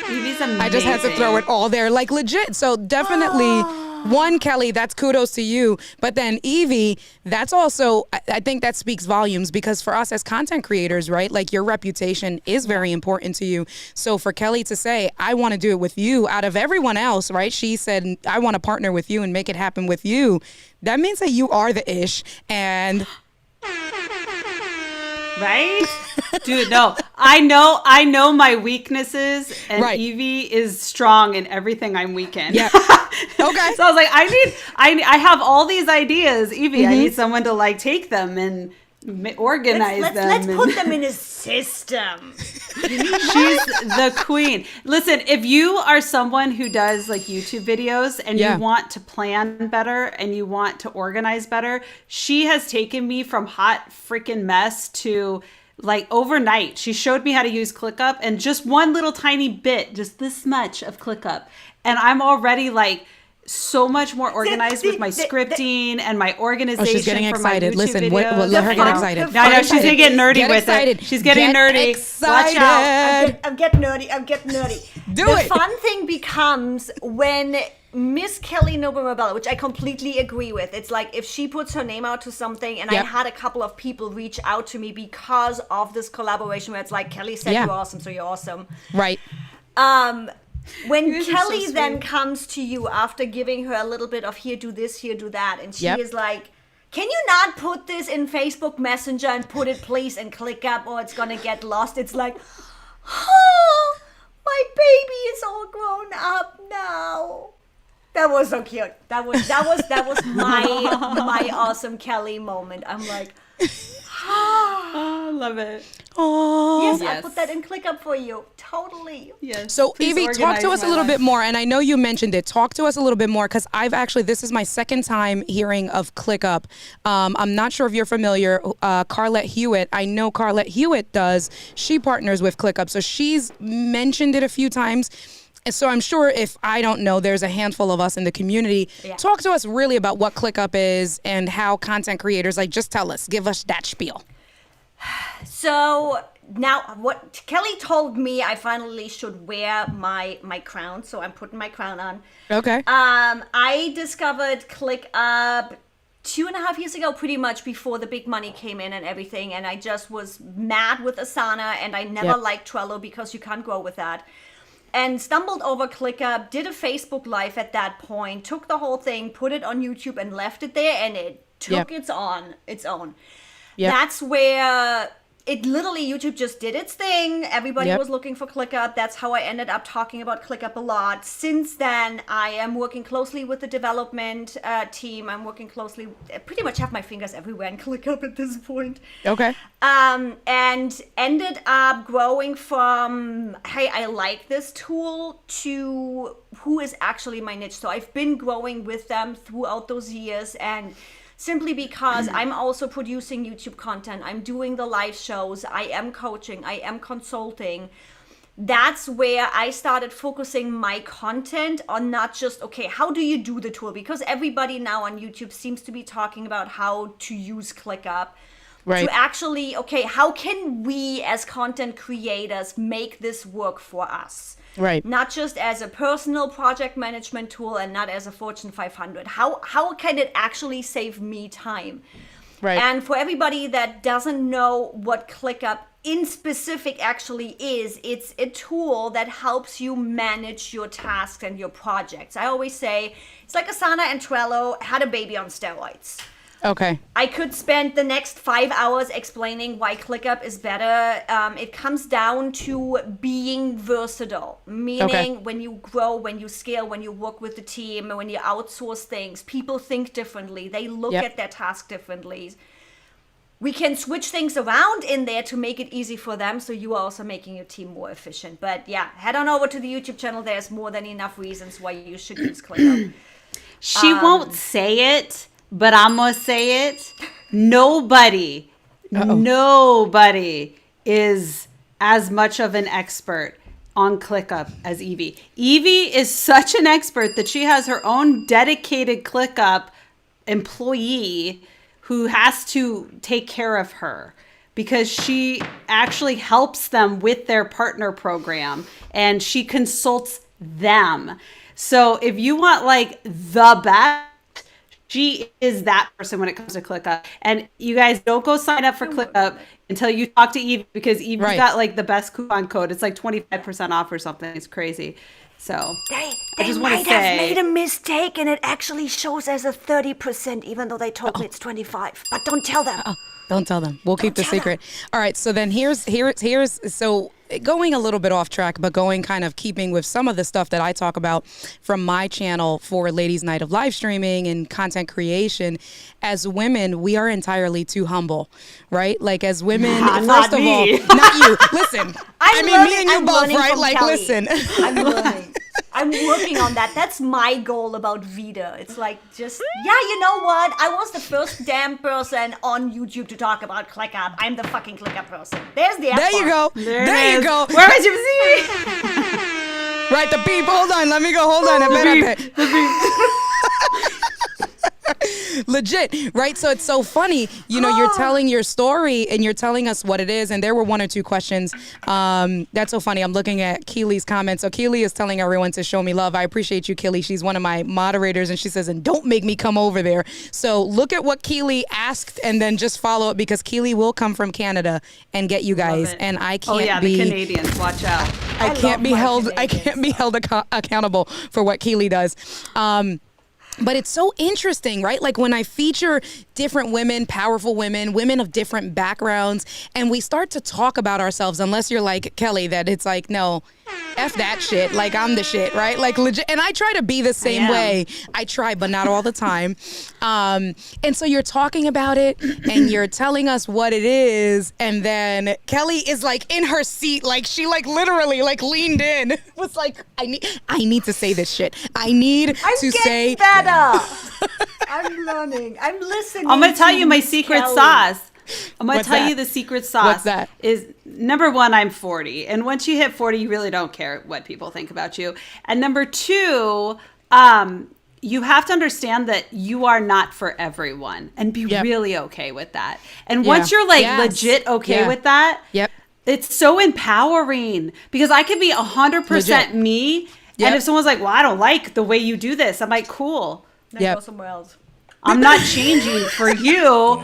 Evie's amazing. I just had to throw it all there, like legit. So definitely, one, Kelly, that's kudos to you. But then Evie, that's also, I think that speaks volumes, because for us as content creators, right, like your reputation is very important to you. So for Kelly to say, I want to do it with you out of everyone else, right? She said, I want to partner with you and make it happen with you. That means that you are the ish. And right? Dude, no. I know my weaknesses, and Right. Evie is strong in everything I'm weak in. Yeah. Okay. So I was like, I have all these ideas, Evie. I need someone to like take them and organize them. Let's put them in a system. She's the queen. Listen, if you are someone who does like YouTube videos and Yeah. you want to plan better and you want to organize better, she has taken me from hot freaking mess to like overnight. She showed me how to use ClickUp, and just one little tiny bit, just this much of ClickUp, and I'm already like so much more organized with my scripting and my organization. Oh, she's getting for my excited. YouTube Listen, videos. let her get excited. No, no, she's gonna get nerdy Get with excited. it. She's getting Get nerdy. excited. Watch out. I'm getting nerdy. Do the it. fun thing becomes when Miss Kelly Noble Mirabella, which I completely agree with. It's like if she puts her name out to something, and Yep. I had a couple of people reach out to me because of this collaboration where it's like, Kelly said Yeah. you're awesome, so you're awesome. Right. When Yours are Kelly so then sweet. comes to you after giving her a little bit of here, do this, here, do that, and she Yep. is like, can you not put this in Facebook Messenger and put it please and click up, or it's gonna get lost? It's like, oh, my baby is all grown up now. That was so cute. That was my awesome Kelly moment. I'm like, Oh, I love it. Oh. yes, I Yes. put that in ClickUp for you. Totally. Yes. So Please Evie, talk to organize us a my little life. bit more. And I know you mentioned it. Talk to us a little bit more, because I've actually, this is my second time hearing of ClickUp. I'm not sure if you're familiar. Carlette Hewitt, I know Carlette Hewitt does. She partners with ClickUp. So she's mentioned it a few times. And so I'm sure if I don't know, there's a handful of us in the community. Yeah. Talk to us really about what ClickUp is and how content creators, like, just tell us, give us that spiel. So now what Kelly told me, I finally should wear my crown. So I'm putting my crown on. Okay. I discovered ClickUp 2.5 years ago, pretty much before the big money came in and everything. And I just was mad with Asana, and I never Yep. liked Trello because you can't grow with that. And stumbled over ClickUp, did a Facebook Live at that point, took the whole thing, put it on YouTube, and left it there, and it took Yep. its own. Yep. That's where it literally, YouTube just did its thing. Everybody Yep. was looking for ClickUp. That's how I ended up talking about ClickUp a lot. Since then, I am working closely with the development team. I'm working closely, pretty much have my fingers everywhere in ClickUp at this point. Okay. And ended up growing from, hey, I like this tool, to who is actually my niche. So I've been growing with them throughout those years, and simply because I'm also producing YouTube content, I'm doing the live shows, I am coaching, I am consulting. That's where I started focusing my content on not just, okay, how do you do the tool? Because everybody now on YouTube seems to be talking about how to use ClickUp. Right. To actually, okay, how can we as content creators make this work for us? Right. Not just as a personal project management tool and not as a Fortune 500. How can it actually save me time? Right. And for everybody that doesn't know what ClickUp in specific actually is, it's a tool that helps you manage your tasks and your projects. I always say it's like Asana and Trello had a baby on steroids. Okay. I could spend the next 5 hours explaining why ClickUp is better. It comes down to being versatile, meaning when you grow, when you scale, when you work with the team, when you outsource things, people think differently. They look Yep. at their task differently. We can switch things around in there to make it easy for them, so you are also making your team more efficient. But yeah, head on over to the YouTube channel. There's more than enough reasons why you should use ClickUp. She won't say it, but I'm going to say it. Nobody is as much of an expert on ClickUp as Evie. Evie is such an expert that she has her own dedicated ClickUp employee who has to take care of her because she actually helps them with their partner program and she consults them. So if you want like the best, she is that person when it comes to ClickUp. And you guys don't go sign up for ClickUp until you talk to Evie because Evie's got like the best coupon code. It's like 25% off or something. It's crazy. So They I just want to might have say made a mistake and it actually shows as a 30%, even though they told me it's 25. But don't tell them. Don't tell them. We'll keep the secret. All right. So then here's so going a little bit off track, but going kind of keeping with some of the stuff that I talk about from my channel for Ladies Night of Livestreaming and content creation. As women, we are entirely too humble, right? Like as women, first of all, not you. Listen, I mean, me and you both, right? Like, Kelly. listen. I'm learning. I'm working on that. That's my goal about VEDA. It's like just, yeah, you know what? I was the first damn person on YouTube to talk about ClickUp. I'm the fucking ClickUp person. There's the There you go. There you go. Where is your Z? Right, the beep. Hold on. Let me go. Hold on. The beep. Legit, right? So it's so funny. You know, you're telling your story and you're telling us what it is. And there were one or two questions. That's so funny. I'm looking at Keely's comments. So Keely is telling everyone to show me love. I appreciate you, Keely. She's one of my moderators. And she says, and don't make me come over there. So look at what Keely asked and then just follow it because Keely will come from Canada and get you guys. And I can't the Canadians. Watch out. I can't be held accountable for what Keely does. But it's so interesting, right? Like when I feature different women, powerful women, women of different backgrounds, and we start to talk about ourselves, unless you're like Kelly, that it's like, no, F that shit. Like I'm the shit, right? Like legit. And I try to be the same way. I try, but not all the time. And so you're talking about it and you're telling us what it is. And then Kelly is like in her seat, like she like literally like leaned in. Was like, I need to say this shit. I need to say better. I'm learning. I'm listening. I'm going to tell you my secret Kelly. sauce. I'm going to What's tell that? you the secret sauce. What's that? Is number one, I'm 40. And once you hit 40, you really don't care what people think about you. And number two, you have to understand that you are not for everyone and be really okay with that. And once you're like legit okay with that, it's so empowering because I could be 100% me. And if someone's like, well, I don't like the way you do this, I'm like, cool. Then go somewhere else. I'm not changing for you.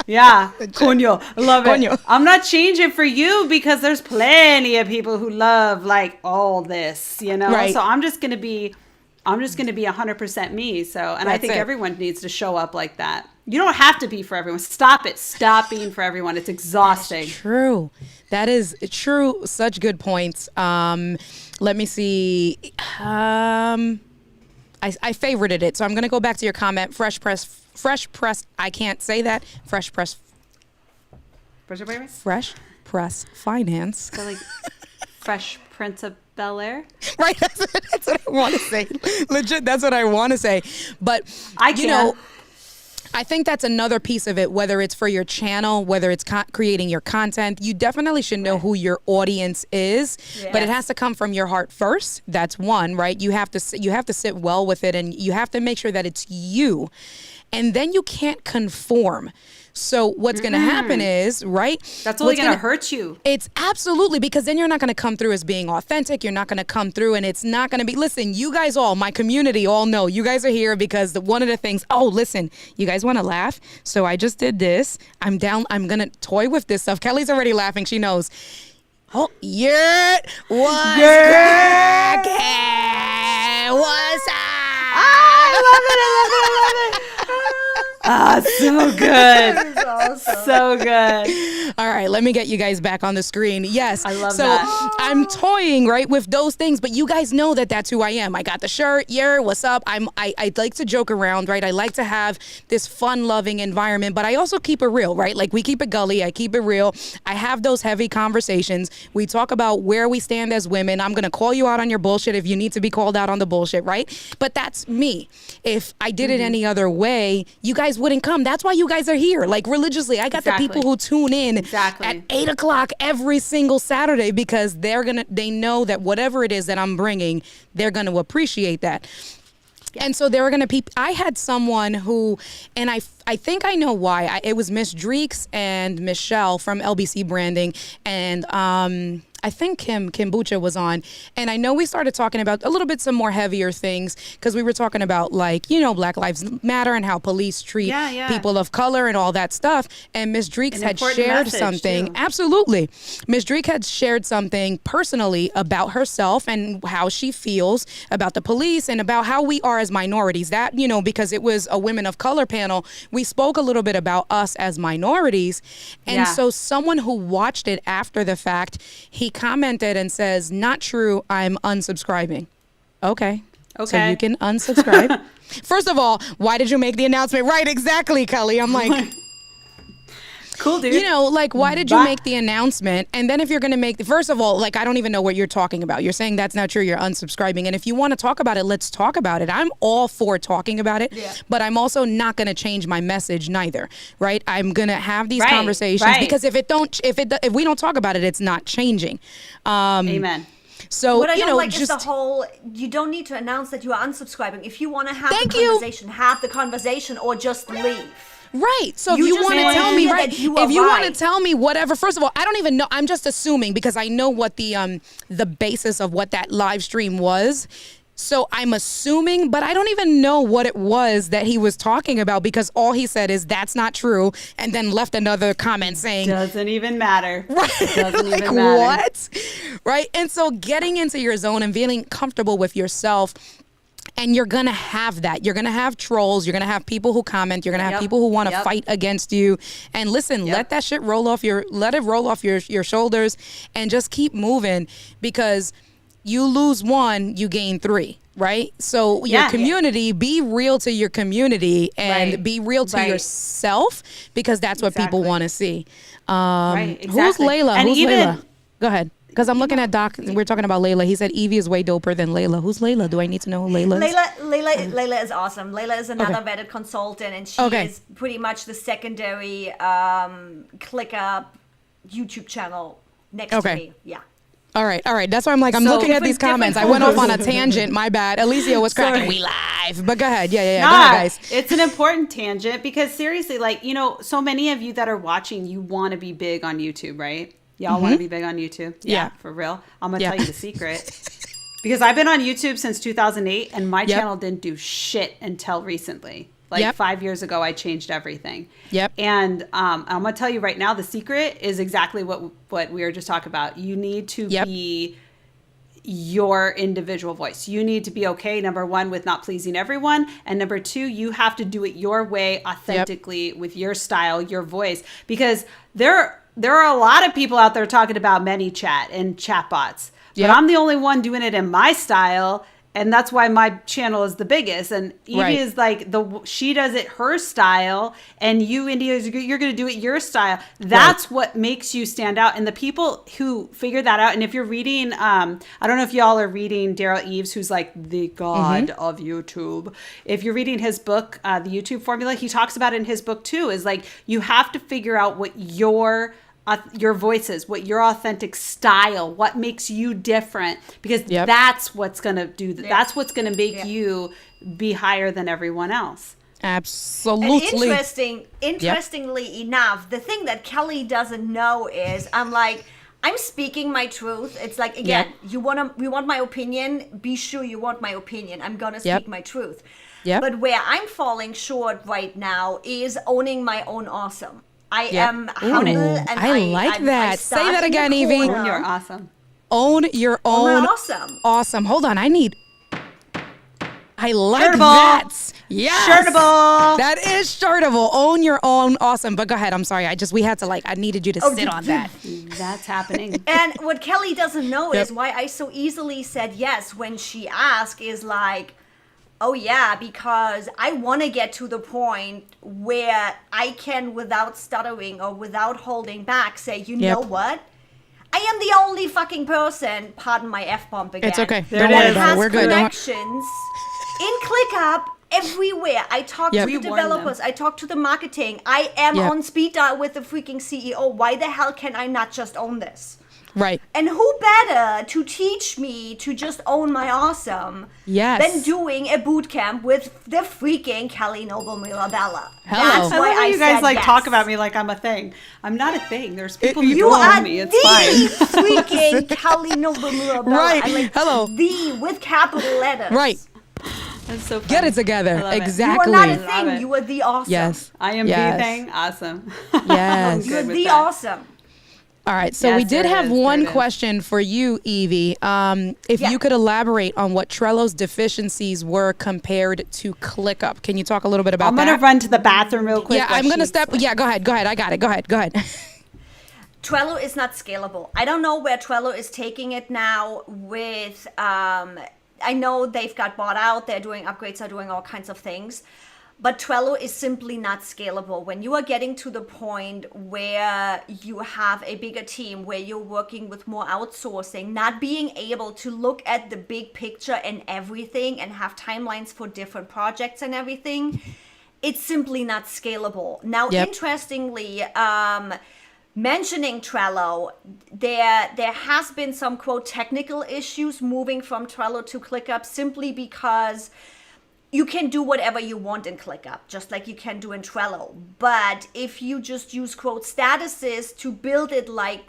Yeah, coño. I love it. I'm not changing for you because there's plenty of people who love like all this, you know? Right. So I'm just going to be 100% me. So, and I think everyone needs to show up like that. You don't have to be for everyone. Stop it. Stop being for everyone. It's exhausting. True. That is true. Such good points. Let me see. I favorited it. So I'm going to go back to your comment. Fresh press. I can't say that. Fresh press finance. So like Fresh Prince of Bel-Air. Right. That's what I want to say. Legit. That's what I want to say. But you know, I think that's another piece of it, whether it's for your channel, whether it's creating your content, you definitely should know who your audience is, but it has to come from your heart first. That's one, right? You have to sit well with it and you have to make sure that it's you. And then you can't conform. So what's going to happen is, right? That's only going to hurt you. It's absolutely, because then you're not going to come through as being authentic. You're not going to come through and it's not going to be, listen, you guys all, my community all know you guys are here because one of the things, listen, you guys want to laugh? So I just did this. I'm going to toy with this stuff. Kelly's already laughing. She knows. Oh, yeah. What's cracking? What's up? I love it. So good. Awesome. So good. All right, let me get you guys back on the screen. Yes. I love that. So I'm toying, right, with those things, but you guys know that that's who I am. I got the shirt. Yeah, what's up? I like to joke around, right? I like to have this fun-loving environment, but I also keep it real, right? Like we keep it gully. I keep it real. I have those heavy conversations. We talk about where we stand as women. I'm going to call you out on your bullshit if you need to be called out on the bullshit, right? But that's me. If I did it any other way, you guys wouldn't come. That's why you guys are here. Like religiously, I got the people who tune in Exactly. at 8 o'clock every single Saturday because they know that whatever it is that I'm bringing, they're going to appreciate that. Yeah. And so they were going to I had someone who, and I think I know why. It was Miss Dreeks and Michelle from LBC Branding, and I think Kim Bucha was on, and I know we started talking about a little bit some more heavier things because we were talking about like, you know, Black Lives Matter and how police treat people of color and all that stuff. And Miss Dreeks had shared something. Too. Absolutely. Miss Dreek had shared something personally about herself and how she feels about the police and about how we are as minorities. That, you know, because it was a women of color panel, we spoke a little bit about us as minorities. And so someone who watched it after the fact, he commented and says, "Not true, I'm unsubscribing." Okay. So you can unsubscribe. First of all, why did you make the announcement? Right, exactly, Kelly. I'm like, cool, dude. You know, like, why did you make the announcement? And then if you're going to make first of all, like, I don't even know what you're talking about. You're saying that's not true. You're unsubscribing. And if you want to talk about it, let's talk about it. I'm all for talking about it, but I'm also not going to change my message neither. Right. I'm going to have these conversations because if we don't talk about it, it's not changing. Amen. So, what I don't like is the whole, you don't need to announce that you are unsubscribing. If you want to have the conversation, have the conversation or just leave. Right. So if you want to tell me, if you want to tell me whatever, first of all, I don't even know. I'm just assuming because I know what the basis of what that live stream was. So I'm assuming, but I don't even know what it was that he was talking about because all he said is that's not true and then left another comment saying doesn't even matter. Right. Doesn't like, even matter. What? Right. And so getting into your zone and feeling comfortable with yourself. And you're going to have that. You're going to have trolls. You're going to have people who comment. You're going to have people who want to fight against you. And listen, let that shit roll off your shoulders and just keep moving because you lose one, you gain three, right? So your community, be real to your community and be real to yourself because that's what people want to see. Who's Layla? And Who's Layla? Go ahead. Because I'm looking at Doc, we're talking about Layla. He said Evie is way doper than Layla. Who's Layla? Do I need to know who Layla is? Layla is awesome. Layla is another vetted consultant, and she is pretty much the secondary ClickUp YouTube channel next to me. Yeah. All right. That's why I'm like, I'm looking at these comments. I went off on a tangent. My bad. Alicia was cracking. We live. But go ahead. Yeah. Go ahead, guys. It's an important tangent because seriously, like, you know, so many of you that are watching, you want to be big on YouTube, right? Y'all want to be big on YouTube? Yeah, for real. I'm going to tell you the secret. Because I've been on YouTube since 2008 and my channel didn't do shit until recently. Like 5 years ago, I changed everything. And I'm going to tell you right now, the secret is exactly what we were just talking about. You need to be your individual voice. You need to be okay, number one, with not pleasing everyone. And number two, you have to do it your way, authentically, with your style, your voice. Because there are a lot of people out there talking about ManyChat and chatbots, but I'm the only one doing it in my style. And that's why my channel is the biggest. And Evie is like, she does it her style. And you, India, you're going to do it your style. That's what makes you stand out. And the people who figure that out, and if you're reading, I don't know if y'all are reading Daryl Eves, who's like the god of YouTube. If you're reading his book, The YouTube Formula, he talks about it in his book too, is like, you have to figure out what your voice is, what your authentic style, what makes you different, because that's what's going to do that. That's what's going to make you be higher than everyone else. Absolutely. And interestingly enough, the thing that Kelly doesn't know is I'm speaking my truth. It's like, again, you want my opinion, be sure you want my opinion. I'm going to speak my truth. But where I'm falling short right now is owning my own awesome. I am humble, and I like that. Say that again, Evie. Own your awesome. Own your own awesome. Awesome. Hold on. I like that. Yes. Shirtable. That is shirtable. Own your own awesome. But go ahead. I'm sorry. We had to I needed you to sit on that. That's happening. And what Kelly doesn't know is why I so easily said yes when she asked is like, oh yeah, because I want to get to the point where I can, without stuttering or without holding back, say, you know what? I am the only fucking person, pardon my F-bomb again, it's okay. that has connections in ClickUp everywhere. I talk to the We warn developers. I talk to the marketing. I am Yep. on speed dial with the freaking CEO. Why the hell can I not just own this? Right. And who better to teach me to just own my awesome Yes. than doing a boot camp with the freaking Kelly Noble Mirabella? Hello. That's I why love how I you guys said like yes. talk about me like I'm a thing. I'm not a thing. There's people who You don't are own me. It's the fine. freaking Kelly Noble Mirabella. Right. I like Hello. the with capital letters. Right. That's so funny. Get it together. I love it. You are Exactly. not a Love thing. it. You are the awesome. Yes. I am Yes. the thing. Awesome. Yes. You're Good with the that. awesome. All right. So Yes, we did there have is, there one it is. question for you, Evie. If Yeah. you could elaborate on what Trello's deficiencies were compared to ClickUp. Can you talk a little bit about I'm that? going to run to the bathroom real quick. Yeah, while I'm going to she's, step. like- Yeah, go ahead. I got it. Go ahead. Trello is not scalable. I don't know where Trello is taking it now with I know they've got bought out, they're doing upgrades, they're doing all kinds of things. But Trello is simply not scalable. When you are getting to the point where you have a bigger team, where you're working with more outsourcing, not being able to look at the big picture and everything and have timelines for different projects and everything, it's simply not scalable. Now, Yep. interestingly, mentioning Trello, there has been some quote technical issues moving from Trello to ClickUp simply because you can do whatever you want in ClickUp, just like you can do in Trello. But if you just use quote statuses to build it like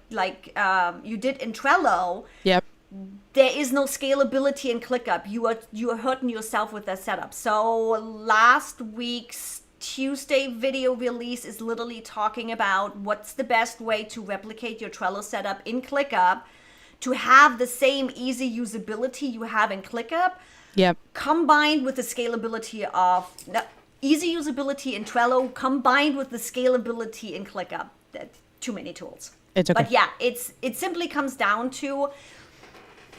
you did in Trello, Yep. there is no scalability in ClickUp. You are hurting yourself with that setup. So last week's Tuesday video release is literally talking about what's the best way to replicate your Trello setup in ClickUp to have the same easy usability you have in ClickUp, Yep. combined with the scalability of easy usability in Trello, combined with the scalability in ClickUp. That's too many tools. It's okay. But yeah, it simply comes down to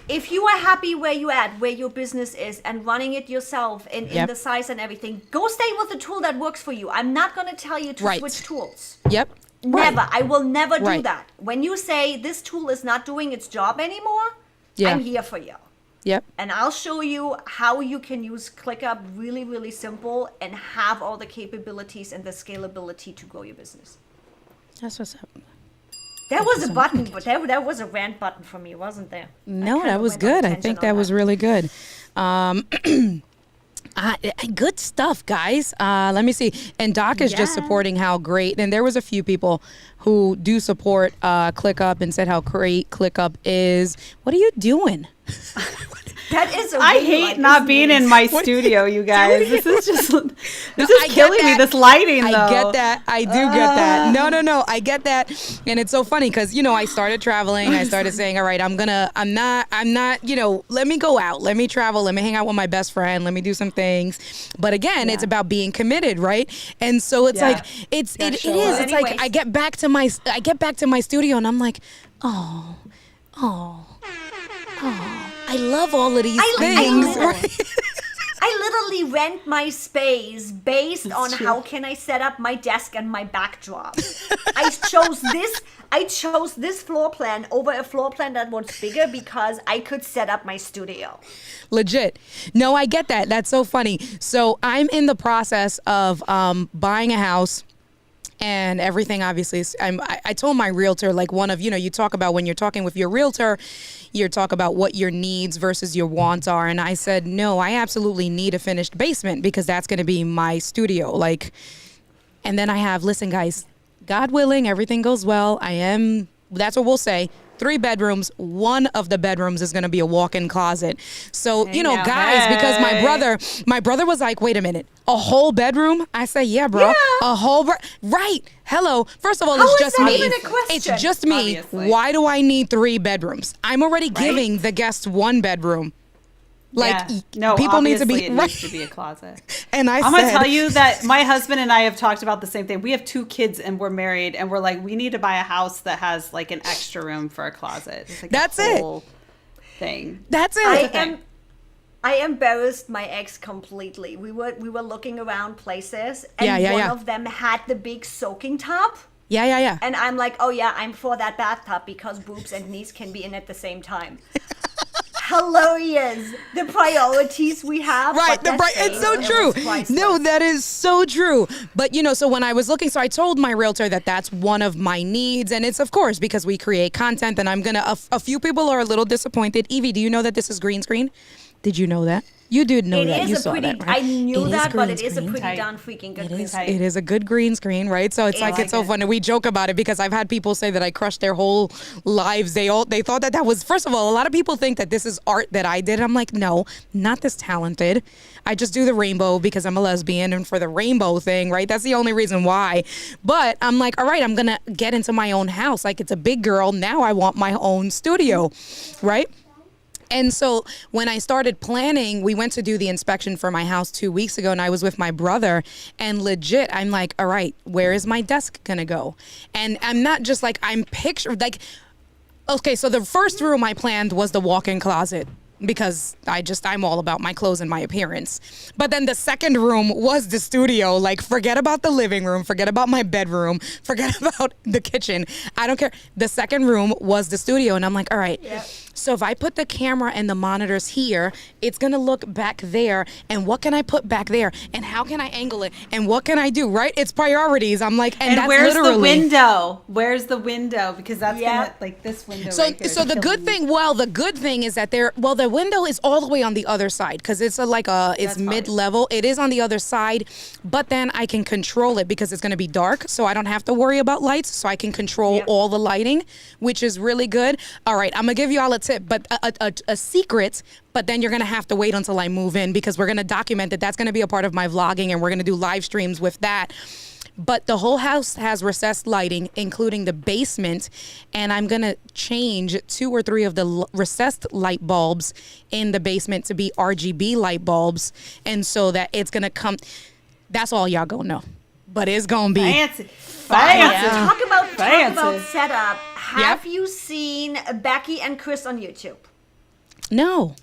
if you are happy where you at, where your business is, and running it yourself in Yep. the size and everything, go stay with the tool that works for you. I'm not going to tell you to Right. switch tools. Yep. Never. Right. I will never do Right. that. When you say this tool is not doing its job anymore, Yeah. I'm here for you. Yep. And I'll show you how you can use ClickUp really, really simple and have all the capabilities and the scalability to grow your business. That's what's up. There was a button, but that was a rant button for me, wasn't there? No, kinda that was went on good. I tangent think on that was really good. Good stuff, guys. Let me see. And Doc is just Yeah. supporting how great. And there was a few people who do support ClickUp and said how great ClickUp is. What are you doing? That is a I really, hate like, not this being means- in my studio, you guys. This is just this I is get killing me. that. This lighting, though. I get that. I do get that. No. I get that. And it's so funny because, I started traveling. I started saying, all right, I'm not, let me go out. Let me travel. Let me hang out with my best friend. Let me do some things. But again, it's about being committed, right? And so it's Yeah. like, it is. show It's up. like Anyways. I get back to my studio and I'm like, oh, I love all of these things. I literally rent my space based on true. how can I set up my desk and my backdrop. I chose this floor plan over a floor plan that was bigger because I could set up my studio. Legit. No, I get that. That's so funny. So I'm in the process of buying a house. And everything, obviously, I told my realtor, like one of, you talk about when you're talking with your realtor, you talk about what your needs versus your wants are. And I said, no, I absolutely need a finished basement because that's going to be my studio. And then I have, listen, guys, God willing, everything goes well. That's what we'll say. 3 bedrooms. One of the bedrooms is going to be a walk-in closet. So, now, guys, because my brother was like, wait a minute, a whole bedroom? I said, yeah, bro. Yeah. A whole, right. Hello. First of all, How it's is just that me. even a question? It's just me. Obviously. Why do I need 3 bedrooms? I'm already giving the guests 1 bedroom. People need to be, it needs to be a closet. And I'm gonna tell you that my husband and I have talked about the same thing. We have 2 kids and we're married, and we're like, we need to buy a house that has like an extra room for a closet. It's like That's a it. whole thing. That's it. I embarrassed my ex completely. We were looking around places, and Yeah, one yeah. of them had the big soaking tub. Yeah. And I'm like, oh yeah, I'm for that bathtub because boobs and knees can be in at the same time. hilarious. The priorities we have. Right, but that's it's so it. It true. was priceless. No, that is so true. But so when I was looking, so I told my realtor that that's one of my needs, and it's of course because we create content, and I'm gonna. A few people are a little disappointed. Evie, do you know that this is green screen? Did you know that? You did know that. You saw that, right? I knew that, but it is a green pretty screen. darn freaking good green It screen. is a good green screen, right? So it's like it's so funny. We joke about it because I've had people say that I crushed their whole lives. They thought that was, first of all, a lot of people think that this is art that I did. I'm like, no, not this talented. I just do the rainbow because I'm a lesbian and for the rainbow thing, right? That's the only reason why. But I'm like, all right, I'm gonna get into my own house. Like, it's a big girl. Now I want my own studio, right? And so when I started planning, we went to do the inspection for my house 2 weeks ago, and I was with my brother, and legit, I'm like, all right, where is my desk gonna go? And I'm not just like, I'm like, okay, so the first room I planned was the walk-in closet, because I'm all about my clothes and my appearance. But then the second room was the studio. Like, forget about the living room, forget about my bedroom, forget about the kitchen. I don't care. The second room was the studio, and I'm like, all right. Yep. So if I put the camera and the monitors here, it's gonna look back there, and what can I put back there, and how can I angle it, and what can I do, right? It's priorities. I'm like, and that's where's literally, the window? Where's the window? Because that's gonna, like, this window right here. So the good thing, the good thing is that the window is all the way on the other side, because it's it's mid-level. It is on the other side, but then I can control it because it's gonna be dark, so I don't have to worry about lights, so I can control all the lighting, which is really good. All right, I'm gonna give you all a tip, but a secret, but then you're gonna have to wait until I move in, because we're gonna document that. That's gonna be a part of my vlogging, and we're gonna do live streams with that. But the whole house has recessed lighting, including the basement, and I'm gonna change 2 or 3 of the recessed light bulbs in the basement to be RGB light bulbs, and so that it's gonna come. That's all y'all gonna know, but it's gonna be fancy. Talk about setup. Have you seen Becky and Chris on YouTube? No.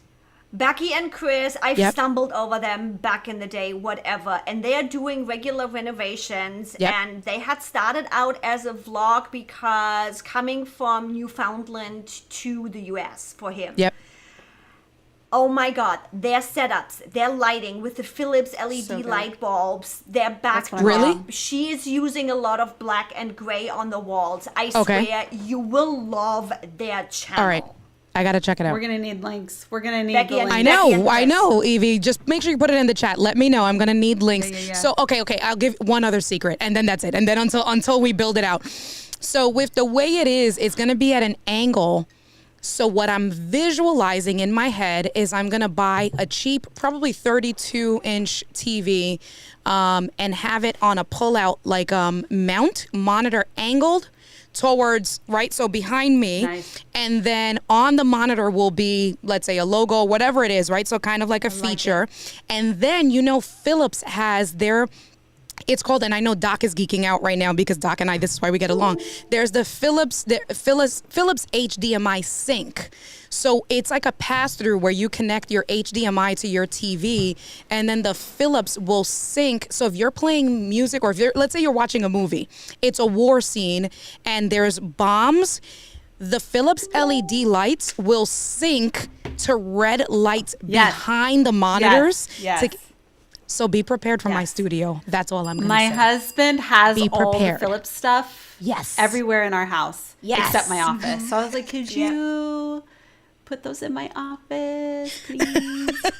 Becky and Chris, I've stumbled over them back in the day, whatever, and they are doing regular renovations, and they had started out as a vlog because coming from Newfoundland to the US for him. Yep. Oh my God, their setups, their lighting with the Philips LED light bulbs, their backdrop. Really? She is using a lot of black and gray on the walls. I swear you will love their channel. All right. I gotta check it out. We're gonna need links. We're gonna need Becky the and links. I know, Evie. Just make sure you put it in the chat. Let me know. I'm gonna need links. Yeah. So okay. I'll give one other secret, and then that's it. And then until we build it out. So with the way it is, it's gonna be at an angle. So what I'm visualizing in my head is I'm gonna buy a cheap, probably 32-inch TV, and have it on a pull-out mount monitor angled towards, right, so behind me. Nice. And then on the monitor will be, let's say, a logo, whatever it is, right? So kind of like a feature. And then, Philips has their, it's called, and I know Doc is geeking out right now because Doc and I, this is why we get along. There's the Philips HDMI sync. So it's like a pass-through where you connect your HDMI to your TV, and then the Philips will sync. So if you're playing music, or let's say you're watching a movie, it's a war scene, and there's bombs, the Philips LED lights will sync to red lights behind the monitors. Yes. So be prepared for my studio. That's all I'm going to say. My husband has all the Philips stuff everywhere in our house, except my office. So I was like, could you put those in my office, please?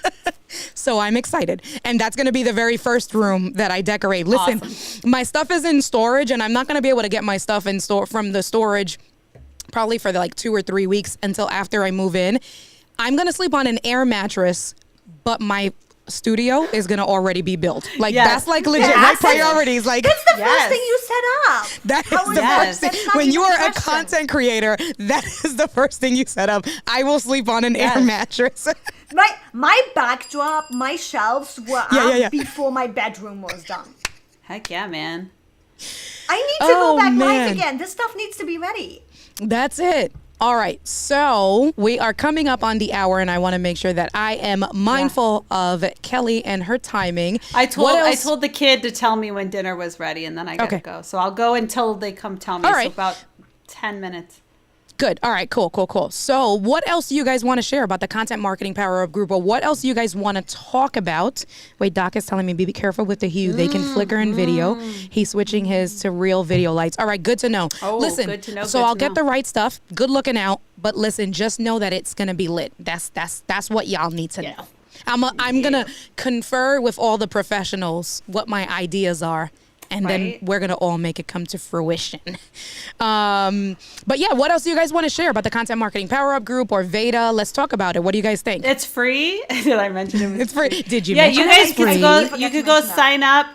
So I'm excited. And that's going to be the very first room that I decorate. Listen, my stuff is in storage, and I'm not going to be able to get my stuff from the storage probably for 2 or 3 weeks until after I move in. I'm going to sleep on an air mattress, but my studio is gonna already be built. That's legit, right? Priorities. That's the first thing you set up. That is the first thing. When you are a content creator, that is the first thing you set up. I will sleep on an air mattress. My backdrop, my shelves were up before my bedroom was done. Heck yeah, man. I need to go back live again. This stuff needs to be ready. That's it. All right, so we are coming up on the hour, and I want to make sure that I am mindful of Kelly and her timing. I told the kid to tell me when dinner was ready, and then I gotta go. So I'll go until they come tell me. So about 10 minutes. Good. All right. Cool. So what else do you guys want to share about the Content Marketing Power Up group, or what else do you guys want to talk about? Wait, Doc is telling me be careful with the hue. They can flicker in video. He's switching his to real video lights. All right. Good to know. Oh, listen, good to know. So I'll get the right stuff. Good looking out. But listen, just know that it's going to be lit. That's what y'all need to know. I'm going to confer with all the professionals what my ideas are. And then we're going to all make it come to fruition. But yeah, what else do you guys want to share about the Content Marketing Power Up group or VEDA? Let's talk about it. What do you guys think? It's free. Did I mention it was It's free. Did you Yeah, mention you it guys was can free? go. You could go sign up.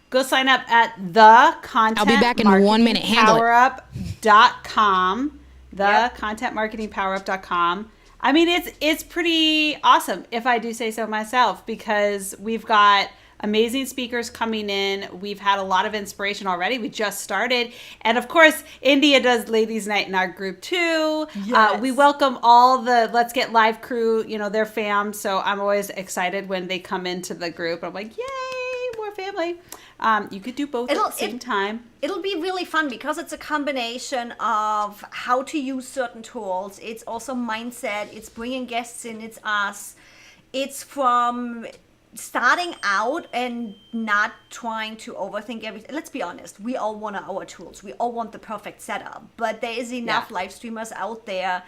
Go sign up at the Content I'll be back in 1 minute. Handle it. Powerup.com. The contentmarketingpowerup.com. I mean, it's pretty awesome, if I do say so myself, because we've got amazing speakers coming in. We've had a lot of inspiration already. We just started. And of course, India does Ladies Night in our group too. Yes. We welcome all the Let's Get Live crew, their fam. So I'm always excited when they come into the group. I'm like, yay, more family. You could do both at the same time. It'll be really fun because it's a combination of how to use certain tools. It's also mindset. It's bringing guests in. It's us. It's from starting out and not trying to overthink everything. Let's be honest. We all want our tools. We all want the perfect setup. But there is enough live streamers out there.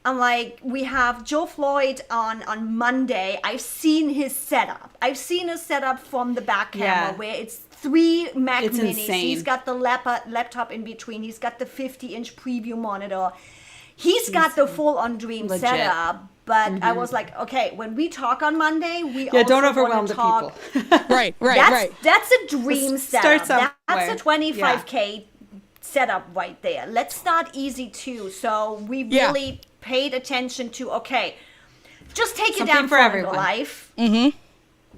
I'm like, we have Joe Floyd on Monday. I've seen his setup. I've seen his setup from the back camera where it's 3 Mac It's Minis. insane. He's got the laptop in between. He's got the 50-inch preview monitor. He's got the full-on dream legit. setup. But I was like, okay, when we talk on Monday, we also don't overwhelm the talk. people. Right. That's a dream setup. somewhere. That's a 25K setup right there. Let's start easy too. So we really paid attention to, okay, just take it down for from everyone. life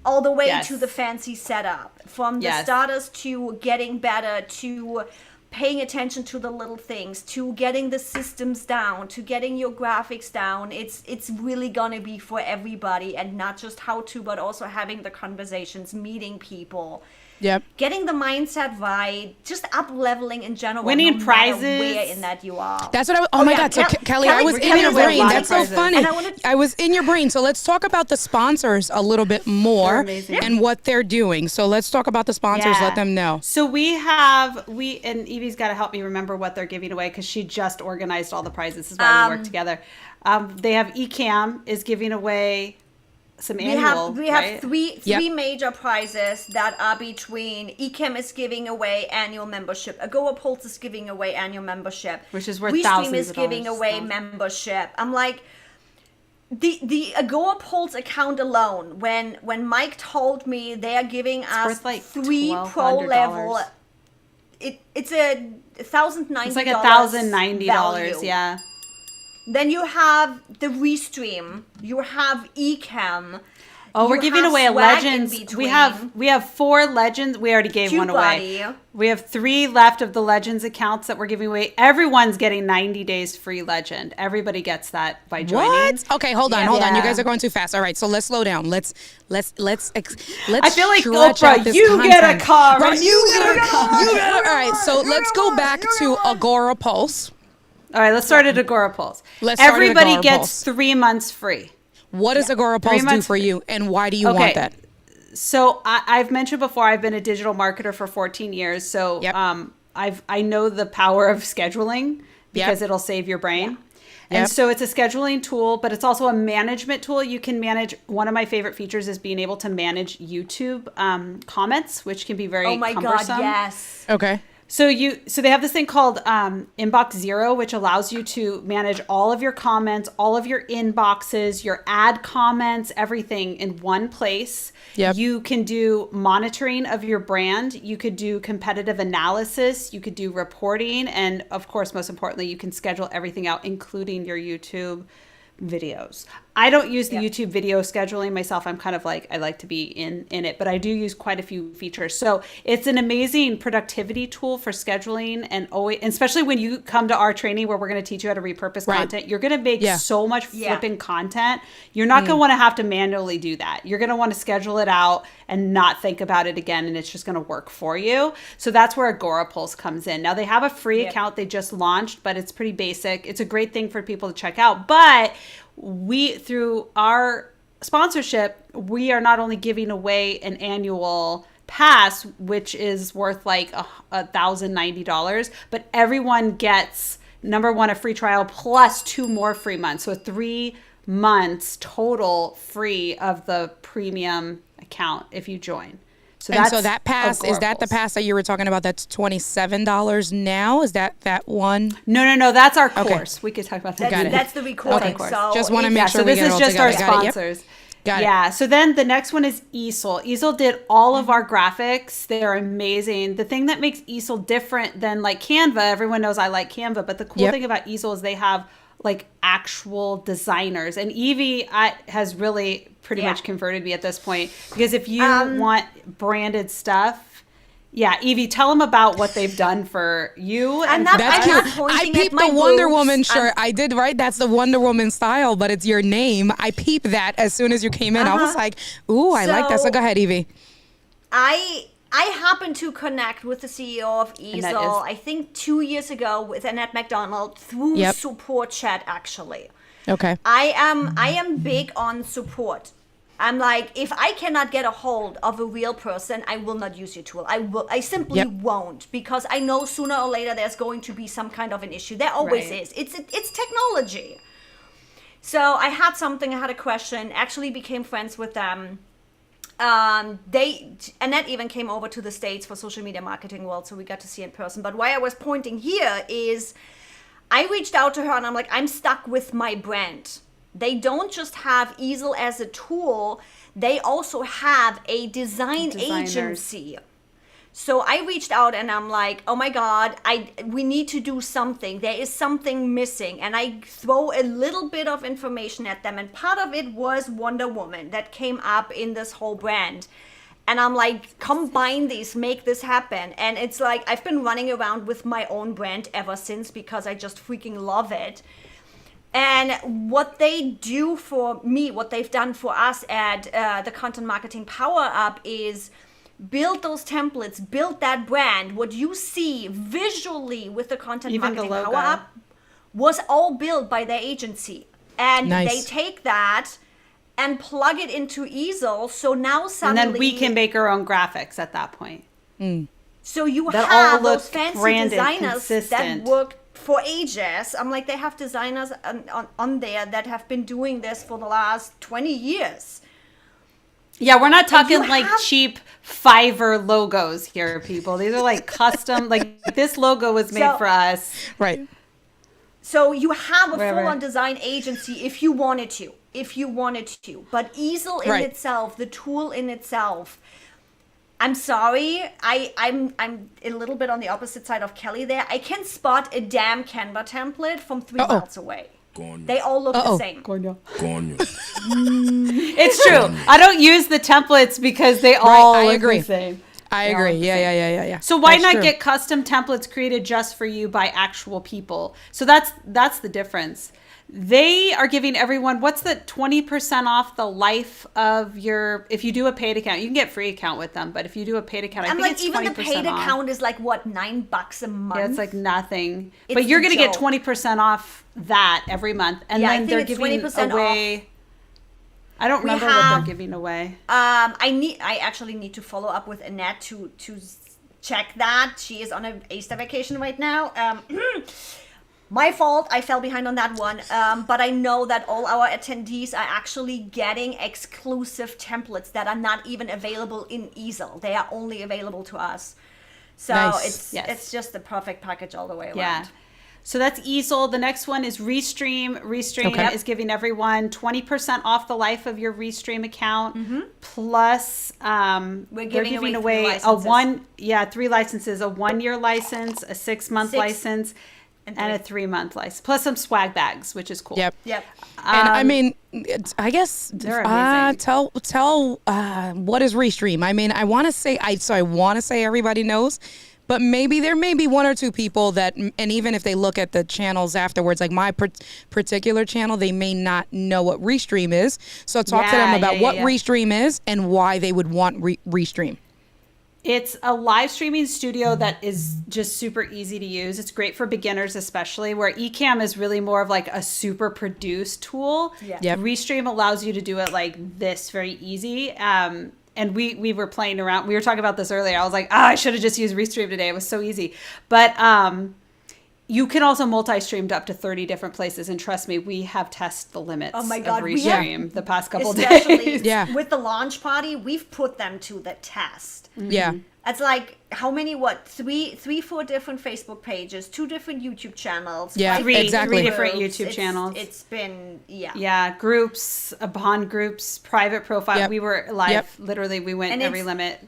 all the way to the fancy setup. From the starters to getting better to paying attention to the little things, to getting the systems down, to getting your graphics down. It's really gonna be for everybody, and not just how to, but also having the conversations, meeting people. Yep. Getting the mindset right, just up leveling in general. Winning no prizes. matter where in that you are. That's what oh my God. So Kelly, I was in your brain. That's so funny. I was in your brain. So let's talk about the sponsors a little bit more and what they're doing. So let's talk about the sponsors. Let them know. So and Evie's got to help me remember what they're giving away because she just organized all the prizes. This is why we work together. They have Ecamm is giving away some annual. We have three major prizes that are between Ecamm is giving away annual membership, Agora Pulse is giving away annual membership, which is worth Restream thousands is of giving dollars. away membership. I'm like, the Agora Pulse account alone, when Mike told me they're giving us like 3 pro level, it's a $1,090. It's like $1,090. Yeah. Then you have the Restream. You have Ecamm. Oh, we're giving away a Legends. We have 4 Legends. We already gave one away. We have 3 left of the Legends accounts that we're giving away. Everyone's getting 90 days free Legend. Everybody gets that by joining. What? Okay, hold on. You guys are going too fast. All right, so let's slow down. Let's I feel like Oprah, you get a car. Right? You get a car. All right, so let's go back to Agora Pulse. All right, let's start at Agora Pulse. Everybody gets 3 months free. What does Agora Pulse do for you, and why do you want that? So I've mentioned before, I've been a digital marketer for 14 years. So I know the power of scheduling because it'll save your brain. And so it's a scheduling tool, but it's also a management tool. You can manage. One of my favorite features is being able to manage YouTube comments, which can be very cumbersome. God, yes. Okay. So they have this thing called Inbox Zero, which allows you to manage all of your comments, all of your inboxes, your ad comments, everything in one place. Yep. You can do monitoring of your brand. You could do competitive analysis. You could do reporting. And of course, most importantly, you can schedule everything out, including your YouTube videos. I don't use the YouTube video scheduling myself. I'm kind of like, I like to be in it, but I do use quite a few features. So it's an amazing productivity tool for scheduling, and always, especially when you come to our training where we're going to teach you how to repurpose content. You're going to make so much flipping content. You're not going to want to have to manually do that. You're going to want to schedule it out and not think about it again, and it's just going to work for you. So that's where Agora Pulse comes in. Now they have a free account they just launched, but it's pretty basic. It's a great thing for people to check out. But we, through our sponsorship, we are not only giving away an annual pass, which is worth like $1,090, but everyone gets, number one, a free trial plus 2 more free months. So 3 months total free of the premium account if you join. So that pass, is that the pass that you were talking about that's $27 now? Is that one? No, that's our course. We could talk about that. That's the recording. Okay. So just want to make sure we get it all together. So this is just our sponsors. Got it. Yeah. So then the next one is Easel. Easel did all of our graphics. They're amazing. The thing that makes Easel different than like Canva, everyone knows I like Canva, but the cool thing about Easel is they have like actual designers. And Evie has really pretty much converted me at this point, because if you want branded stuff, Evie, tell them about what they've done for you. And that's cute. I peeped the Wonder Woman shirt. I did, right? That's the Wonder Woman style, but it's your name. I peeped that as soon as you came in. I was like, ooh, I like that. So go ahead, Evie. I happened to connect with the CEO of Easel, I think 2 years ago, with Annette McDonald through support chat, actually. Okay. I am big on support. I'm like, if I cannot get a hold of a real person, I will not use your tool. I simply won't, because I know sooner or later there's going to be some kind of an issue. There always is. It's technology. So I had a question, actually became friends with them. Annette even came over to the States for Social Media Marketing World, so we got to see in person. But why I was pointing here is I reached out to her and I'm like, I'm stuck with my brand. They don't just have Easel as a tool, they also have a design agency. So I reached out and I'm like, oh my God, we need to do something. There is something missing. And I throw a little bit of information at them. And part of it was Wonder Woman that came up in this whole brand. And I'm like, combine these, make this happen. And it's like, I've been running around with my own brand ever since, because I just freaking love it. And what they do for me, what they've done for us at the Content Marketing Power Up is build those templates, build that brand. What you see visually with the Content Marketing Power Up was all built by their agency. And they take that and plug it into Easel. So now suddenly... And then we can make our own graphics at that point. So you have those fancy designers that work for ages. I'm like, they have designers on there that have been doing this for the last 20 years. Yeah, we're not talking like cheap Fiverr logos here, people. These are like custom, like this logo was made for us. Right. So you have a full-on design agency if you wanted to. But Easel in itself, the tool in itself, I'm sorry, I'm a little bit on the opposite side of Kelly there. I can spot a damn Canva template from 3 miles away. They all look the same. It's true. I don't use the templates because they all look the same. I agree. Yeah. So why not get custom templates created just for you by actual people? So that's the difference. They are giving everyone, what's the 20% off the life of your, if you do a paid account, you can get free account with them, but if you do a paid account, I think it's 20% off. Even the paid account is like, what, $9 a month? Yeah, it's like nothing. But you're going to get 20% off that every month. And then they're giving away, off. I don't remember what they're giving away. I actually need to follow up with Annette to check that. She is on a Easter vacation right now. My fault, I fell behind on that one, but I know that all our attendees are actually getting exclusive templates that are not even available in Easel. They are only available to us. So it's just the perfect package all the way around. Yeah. So that's Easel. The next one is Restream. Restream is giving everyone 20% off the life of your Restream account. Plus, we're giving away 3 licenses, a 1-year license, a 6-month license. And a 3-month license, plus some swag bags, which is cool. Yep. Yep. And I mean, I guess they're amazing. tell what is Restream? I mean, I want to say everybody knows, but maybe there may be one or two people that, and even if they look at the channels afterwards, like my particular channel, they may not know what Restream is. So talk to them about what Restream is and why they would want Restream. It's a live streaming studio that is just super easy to use. It's great for beginners, especially, where Ecamm is really more of like a super produced tool. Yeah. Yep. Restream allows you to do it like this very easy. And we were playing around. We were talking about this earlier. I was like, I should have just used Restream today. It was so easy. But you can also multi-stream to up to 30 different places. And trust me, we have tested the limits of Restream the past couple days. Yeah. With the launch party, we've put them to the test. Yeah. It's like how many? Three, 4 different Facebook pages, 2 different YouTube channels. Yeah, 5 exactly. 3 different groups. YouTube channels. It's been Groups, upon groups, private profile. Yep. We were live. Yep. Literally, we went And every it's- limit.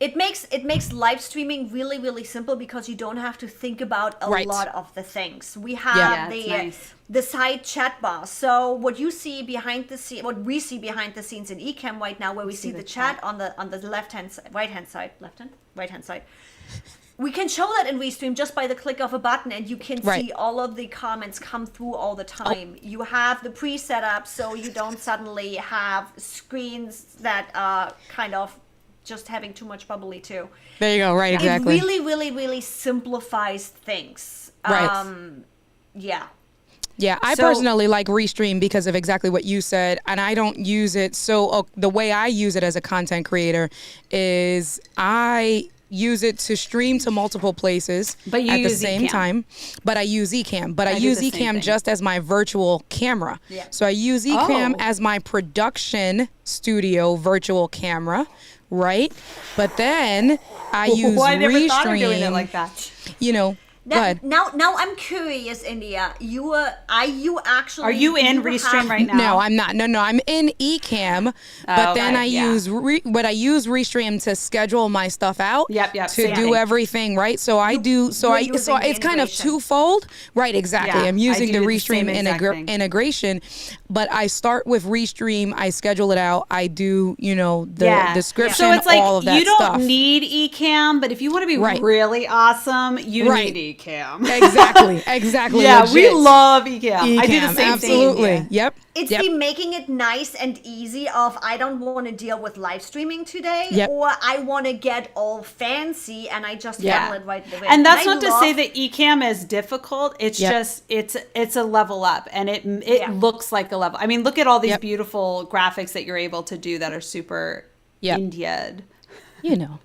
It makes live streaming really, really simple because you don't have to think about a Right. lot of the things. We have Yeah, it's nice. the side chat bar. So what you see behind the scene, what we see behind the scenes in Ecamm right now, where we see the chat on the right hand side. We can show that in Restream just by the click of a button, and you can Right. see all of the comments come through all the time. You have the pre-setup, so you don't suddenly have screens that are kind of just having too much bubbly too. There you go. Right. Exactly. It really, really, really simplifies things. Right. Yeah. Yeah, I personally like Restream because of exactly what you said, and I don't use it. So the way I use it as a content creator is I use it to stream to multiple places But you at the use same Ecamm. time. But I use Ecamm. But I do use the same Ecamm thing. just as my virtual camera. Yeah. So I use Ecamm Oh. as my production studio virtual camera, right? But then I use I never Restream. thought of doing it like that. You know, go ahead. Now I'm curious, India. Are you actually? Are you in have- Restream right now? No, I'm not. No, I'm in Ecamm, but then okay, I yeah. use Restream to schedule my stuff out. Yep, To same do thing. everything right. So I do. So you're so using the it's kind of integration. twofold. Right. Exactly. Yeah, I'm I using do the the same Restream exact thing. integration, but I start with Restream. I schedule it out. I do the description. So it's like all of that you don't stuff. need Ecamm, but if you want to be Right. really awesome, you Right. need Ecamm. Exactly. Yeah, we legit. love Ecamm. I do the Ecamm, same absolutely. thing. Yep. It's yep. the making it nice and easy of I don't want to deal with live streaming today, Yep. or I want to get all fancy and I just handle it right away. And that's I not to say love- that Ecamm is difficult. It's Yep. just it's a level up, and it Yeah. looks like a level. I mean, look at all these Yep. beautiful graphics that you're able to do that are super Yep. India'd. You know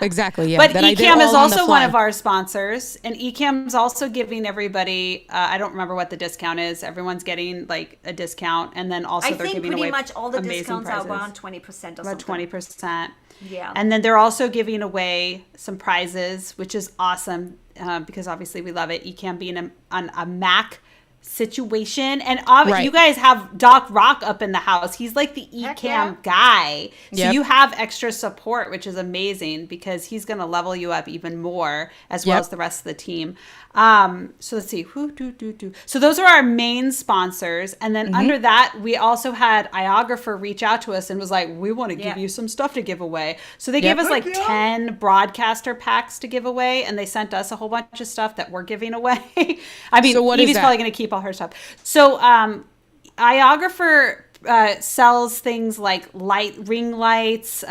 exactly. Yeah. But that I did Ecamm is all on the also one fly. of our sponsors, and Ecamm is also giving everybody. I don't remember what the discount is. Everyone's getting like a discount, and then also I they're think giving pretty away much all the amazing discounts prizes. are around 20% or About something. 20%. Yeah. And then they're also giving away some prizes, which is awesome because obviously we love it. Ecamm being on a Mac situation, and Right. you guys have Doc Rock up in the house. He's like the Heck Ecamm yeah. guy, so Yep. you have extra support, which is amazing because he's going to level you up even more as well Yep. as the rest of the team. So let's see. So those are our main sponsors, and then under that, we also had Iographer reach out to us and was like, "We want to give Yeah. you some stuff to give away." So they Yep. gave us like Heck yeah. 10 broadcaster packs to give away, and they sent us a whole bunch of stuff that we're giving away. I mean, So what is Evie's that? probably going to keep all her stuff. So Iographer sells things like ring lights,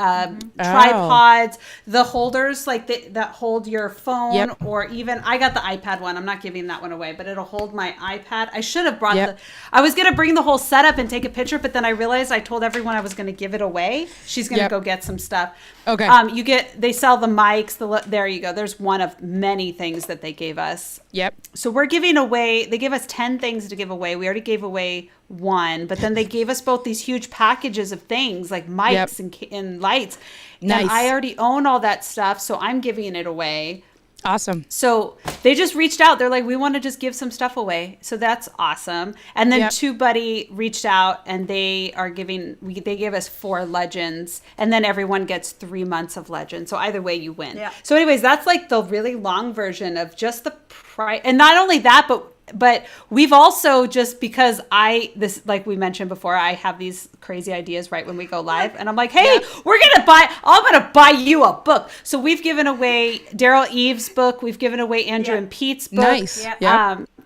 tripods, the holders like that hold your phone, Yep. or even I got the iPad one. I'm not giving that one away, but it'll hold my iPad. I should have brought Yep. I was gonna bring the whole setup and take a picture, but then I realized I told everyone I was gonna give it away. She's gonna Yep. go get some stuff. Okay. They sell the mics. There you go. There's one of many things that they gave us. Yep. So we're giving away, they gave us 10 things to give away. We already gave away one, but then they gave us both these huge packages of things like mics and lights. Nice. And I already own all that stuff, so I'm giving it away. Awesome. So they just reached out. They're like, we want to just give some stuff away. So that's awesome. And then TubeBuddy reached out and they gave us 4 legends, and then everyone gets 3 months of legends. So either way you win. Yeah. So anyways, that's like the really long version of just the price. And not only that, but we've also, just because like we mentioned before, I have these crazy ideas right when we go live, and I'm like, hey, I'm gonna buy you a book. So we've given away Daryl Eves' book, we've given away Andrew and Pete's book. Nice.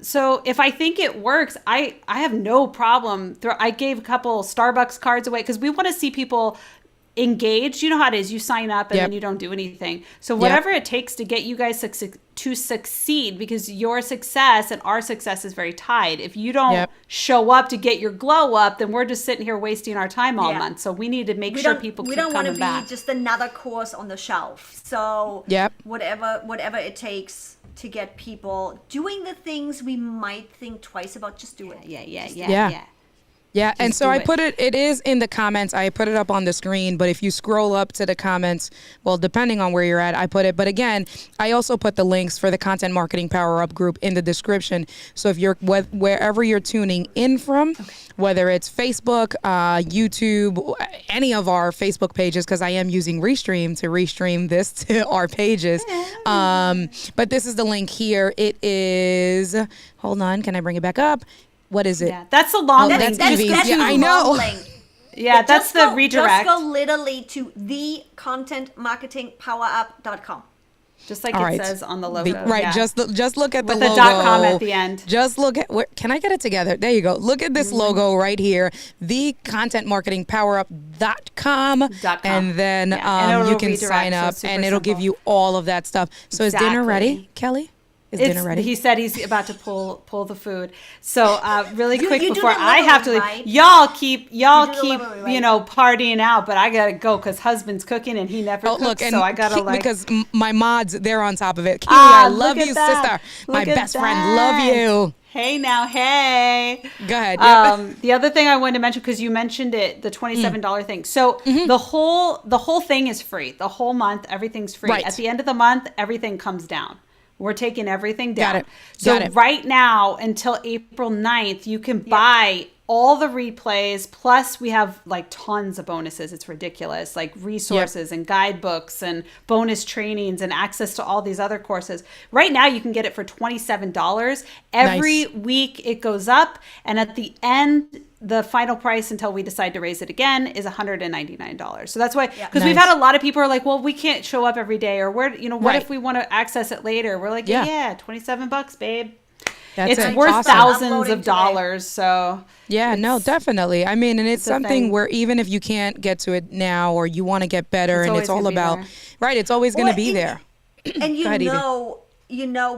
So if I think it works, I have no problem. I gave a couple Starbucks cards away because we want to see people engaged. You know how it is. You sign up and then you don't do anything. So whatever it takes to get you guys to succeed, because your success and our success is very tied. If you don't show up to get your glow up, then we're just sitting here wasting our time all month. So we need to make sure people keep coming back. We don't want to be just another course on the shelf. So whatever it takes to get people doing the things we might think twice about, just do it. Yeah, and so I put it is in the comments. I put it up on the screen, but if you scroll up to the comments, well, depending on where you're at, I put it. But again, I also put the links for the Content Marketing Power Up group in the description. So if you're, wherever you're tuning in from, whether it's Facebook, YouTube, any of our Facebook pages, because I am using Restream to restream this to our pages. But this is the link here. It is, hold on, can I bring it back up? What is it? Yeah, that's the long link. That's I know. Yeah, that's the redirect. Just go literally to thecontentmarketingpowerup.com. Just like it says on the logo. Just look at the logo. With the .com at the end. Just look at, can I get it together? There you go. Look at this logo right here. Thecontentmarketingpowerup.com. And then and you can sign up and it'll give you all of that stuff. So is dinner ready, Kelly? Is dinner ready? He said he's about to pull the food. So really quick before I have to leave, y'all keep partying out, but I gotta go because husband's cooking and he never cooks, so I gotta because my mods, they're on top of it. Keely, I love you, sister. My best friend, love you. Hey now, hey. Go ahead. The other thing I wanted to mention, because you mentioned it, the $27 thing. So the whole thing is free. The whole month, everything's free. Right. At the end of the month, everything comes down. We're taking everything down. Got it. Right now, until April 9th, you can buy all the replays. Plus, we have like tons of bonuses. It's ridiculous. Like resources and guidebooks and bonus trainings and access to all these other courses. Right now, you can get it for $27. Every week, it goes up. And at the end, the final price until we decide to raise it again is $199. So that's why, because we've had a lot of people are like, well, we can't show up every day, or what if we want to access it later? We're like, $27, babe. It's worth thousands of dollars. So no, definitely. I mean, and it's something where even if you can't get to it now, or you want to get better, and it's all about, it's always going to be there. And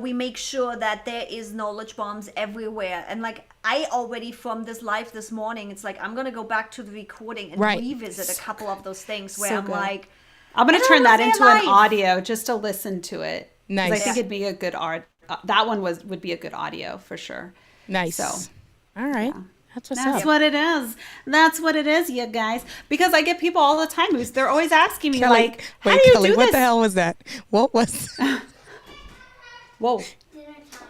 we make sure that there is knowledge bombs everywhere. And like, I already, from this live this morning, it's like, I'm going to go back to the recording and revisit a couple of those things where I'm like, I'm going to turn that into an audio just to listen to it. Nice. I think it'd be a good art. That one would be a good audio for sure. Nice. So, all right. Yeah. That's what it is. That's what it is, you guys. Because I get people all the time they're always asking me, Kelly, like, how do you do this? What the hell was that? What was Whoa.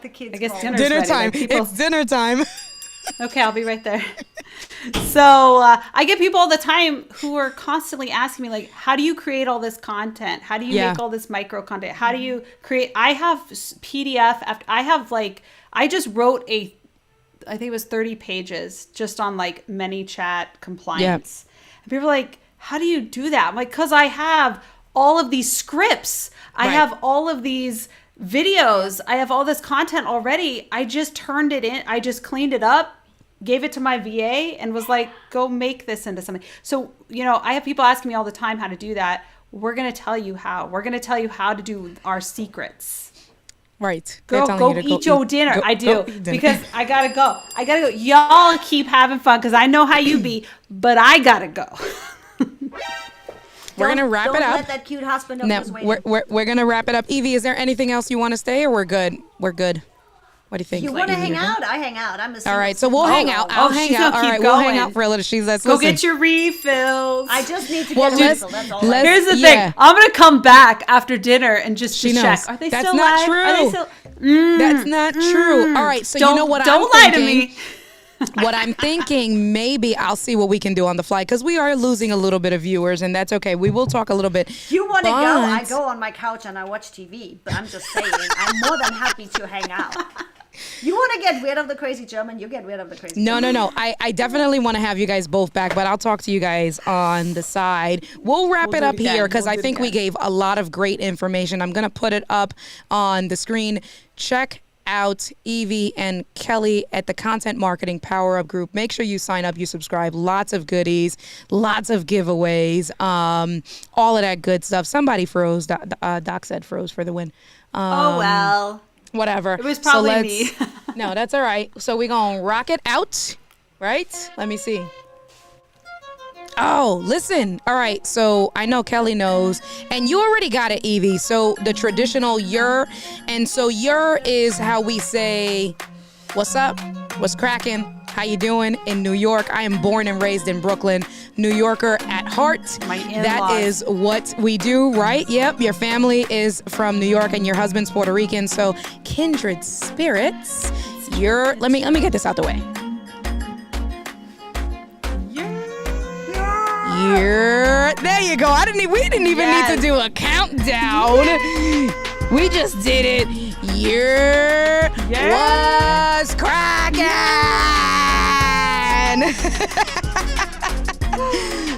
The kids. I guess dinner time. It's dinner time. Okay, I'll be right there. So I get people all the time who are constantly asking me, like, how do you create all this content? How do you make all this micro content? How do you create? I have PDF. I just wrote I think it was 30 pages just on like ManyChat compliance. And people are like, how do you do that? I'm like, because I have all of these scripts. I have all of these videos. I have all this content already. I just turned it in. I just cleaned it up, gave it to my VA, and was like, go make this into something. So, I have people asking me all the time how to do that. We're going to tell you how. We're going to tell you how to do our secrets. Right. Go eat your dinner. I do. Because I got to go. Y'all keep having fun because I know how you be, but I got to go. We're going to wrap it up. Don't let that cute husband know who's waiting. We're going to wrap it up. Evie, is there anything else you want to say, or we're good? We're good. What do you think? You want to hang out? I hang out. I'm a all right, so we'll hang out. I'll hang out. All right, we'll hang out for a little. Go get your refills. I just need to get a refill. That's all. Here's the thing. I'm going to come back after dinner and just check. Are they still live? That's not true. Are they still... That's not true. All right, so you know what don't I'm lie thinking? to me. What I'm thinking, maybe I'll see what we can do on the fly because we are losing a little bit of viewers, and that's okay. We will talk a little bit. You want to go? I but- go on my couch and I watch TV. But I'm just saying, I'm more than happy to hang out. You want to get rid of the crazy German? You get rid of the crazy German. No. I definitely want to have you guys both back, but I'll talk to you guys on the side. We'll wrap it do up it again. here because We'll I do it think we again. gave a lot of great information. I'm going to put it up on the screen. Check out Evie and Kelly at the Content Marketing Power Up group. Make sure you sign up, you subscribe. Lots of goodies, lots of giveaways, all of that good stuff. Somebody froze. Doc said froze for the win. Oh well. Whatever. It was probably so me. No, that's all right. So we're going to rock it out, right? Let me see. Oh, listen. All right. So I know Kelly knows, and you already got it, Evie. So the traditional "yer," and so "yer" is how we say, "What's up? What's cracking? How you doing?" in New York. I am born and raised in Brooklyn, New Yorker at heart. My That in-laws. is what we do, right? Yep. Your family is from New York, and your husband's Puerto Rican. So kindred spirits. You're. Let me get this out the way. There you go. We didn't even need to do a countdown. We just did it. Was cracking.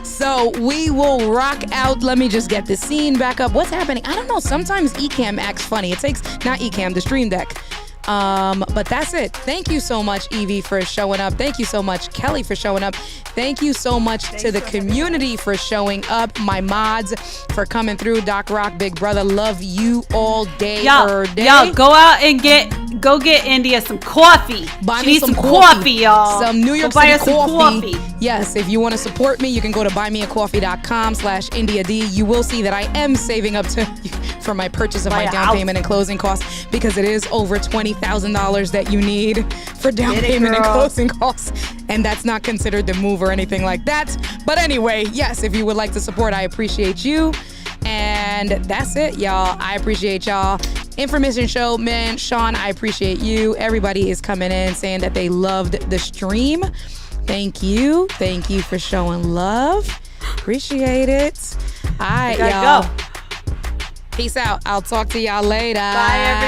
So we will rock out. Let me just get the scene back up. What's happening? I don't know. Sometimes Ecamm acts funny. It takes not Ecamm, the Stream Deck. But that's it. Thank you so much, Evie, for showing up. Thank you so much, Kelly, for showing up. Thank you so much to the community for showing up. My mods for coming through. Doc Rock, Big Brother, love you all day. Y'all, go out and get India some coffee. Buy She me needs some coffee, y'all. Some New York Go buy City us some coffee. coffee. Yes, if you want to support me, you can go to buymeacoffee.com/IndiaD. You will see that I am saving up for my purchase of Buy my a down house. payment and closing costs because it is over $20,000 that you need for down Get it, payment and girl. closing costs. And that's not considered the move or anything like that. But anyway, yes, if you would like to support, I appreciate you. And that's it, y'all. I appreciate y'all. Information show, man. Sean, I appreciate you. Everybody is coming in saying that they loved the stream. Thank you. Thank you for showing love. Appreciate it. All right, y'all. Go. Peace out. I'll talk to y'all later. Bye, everyone.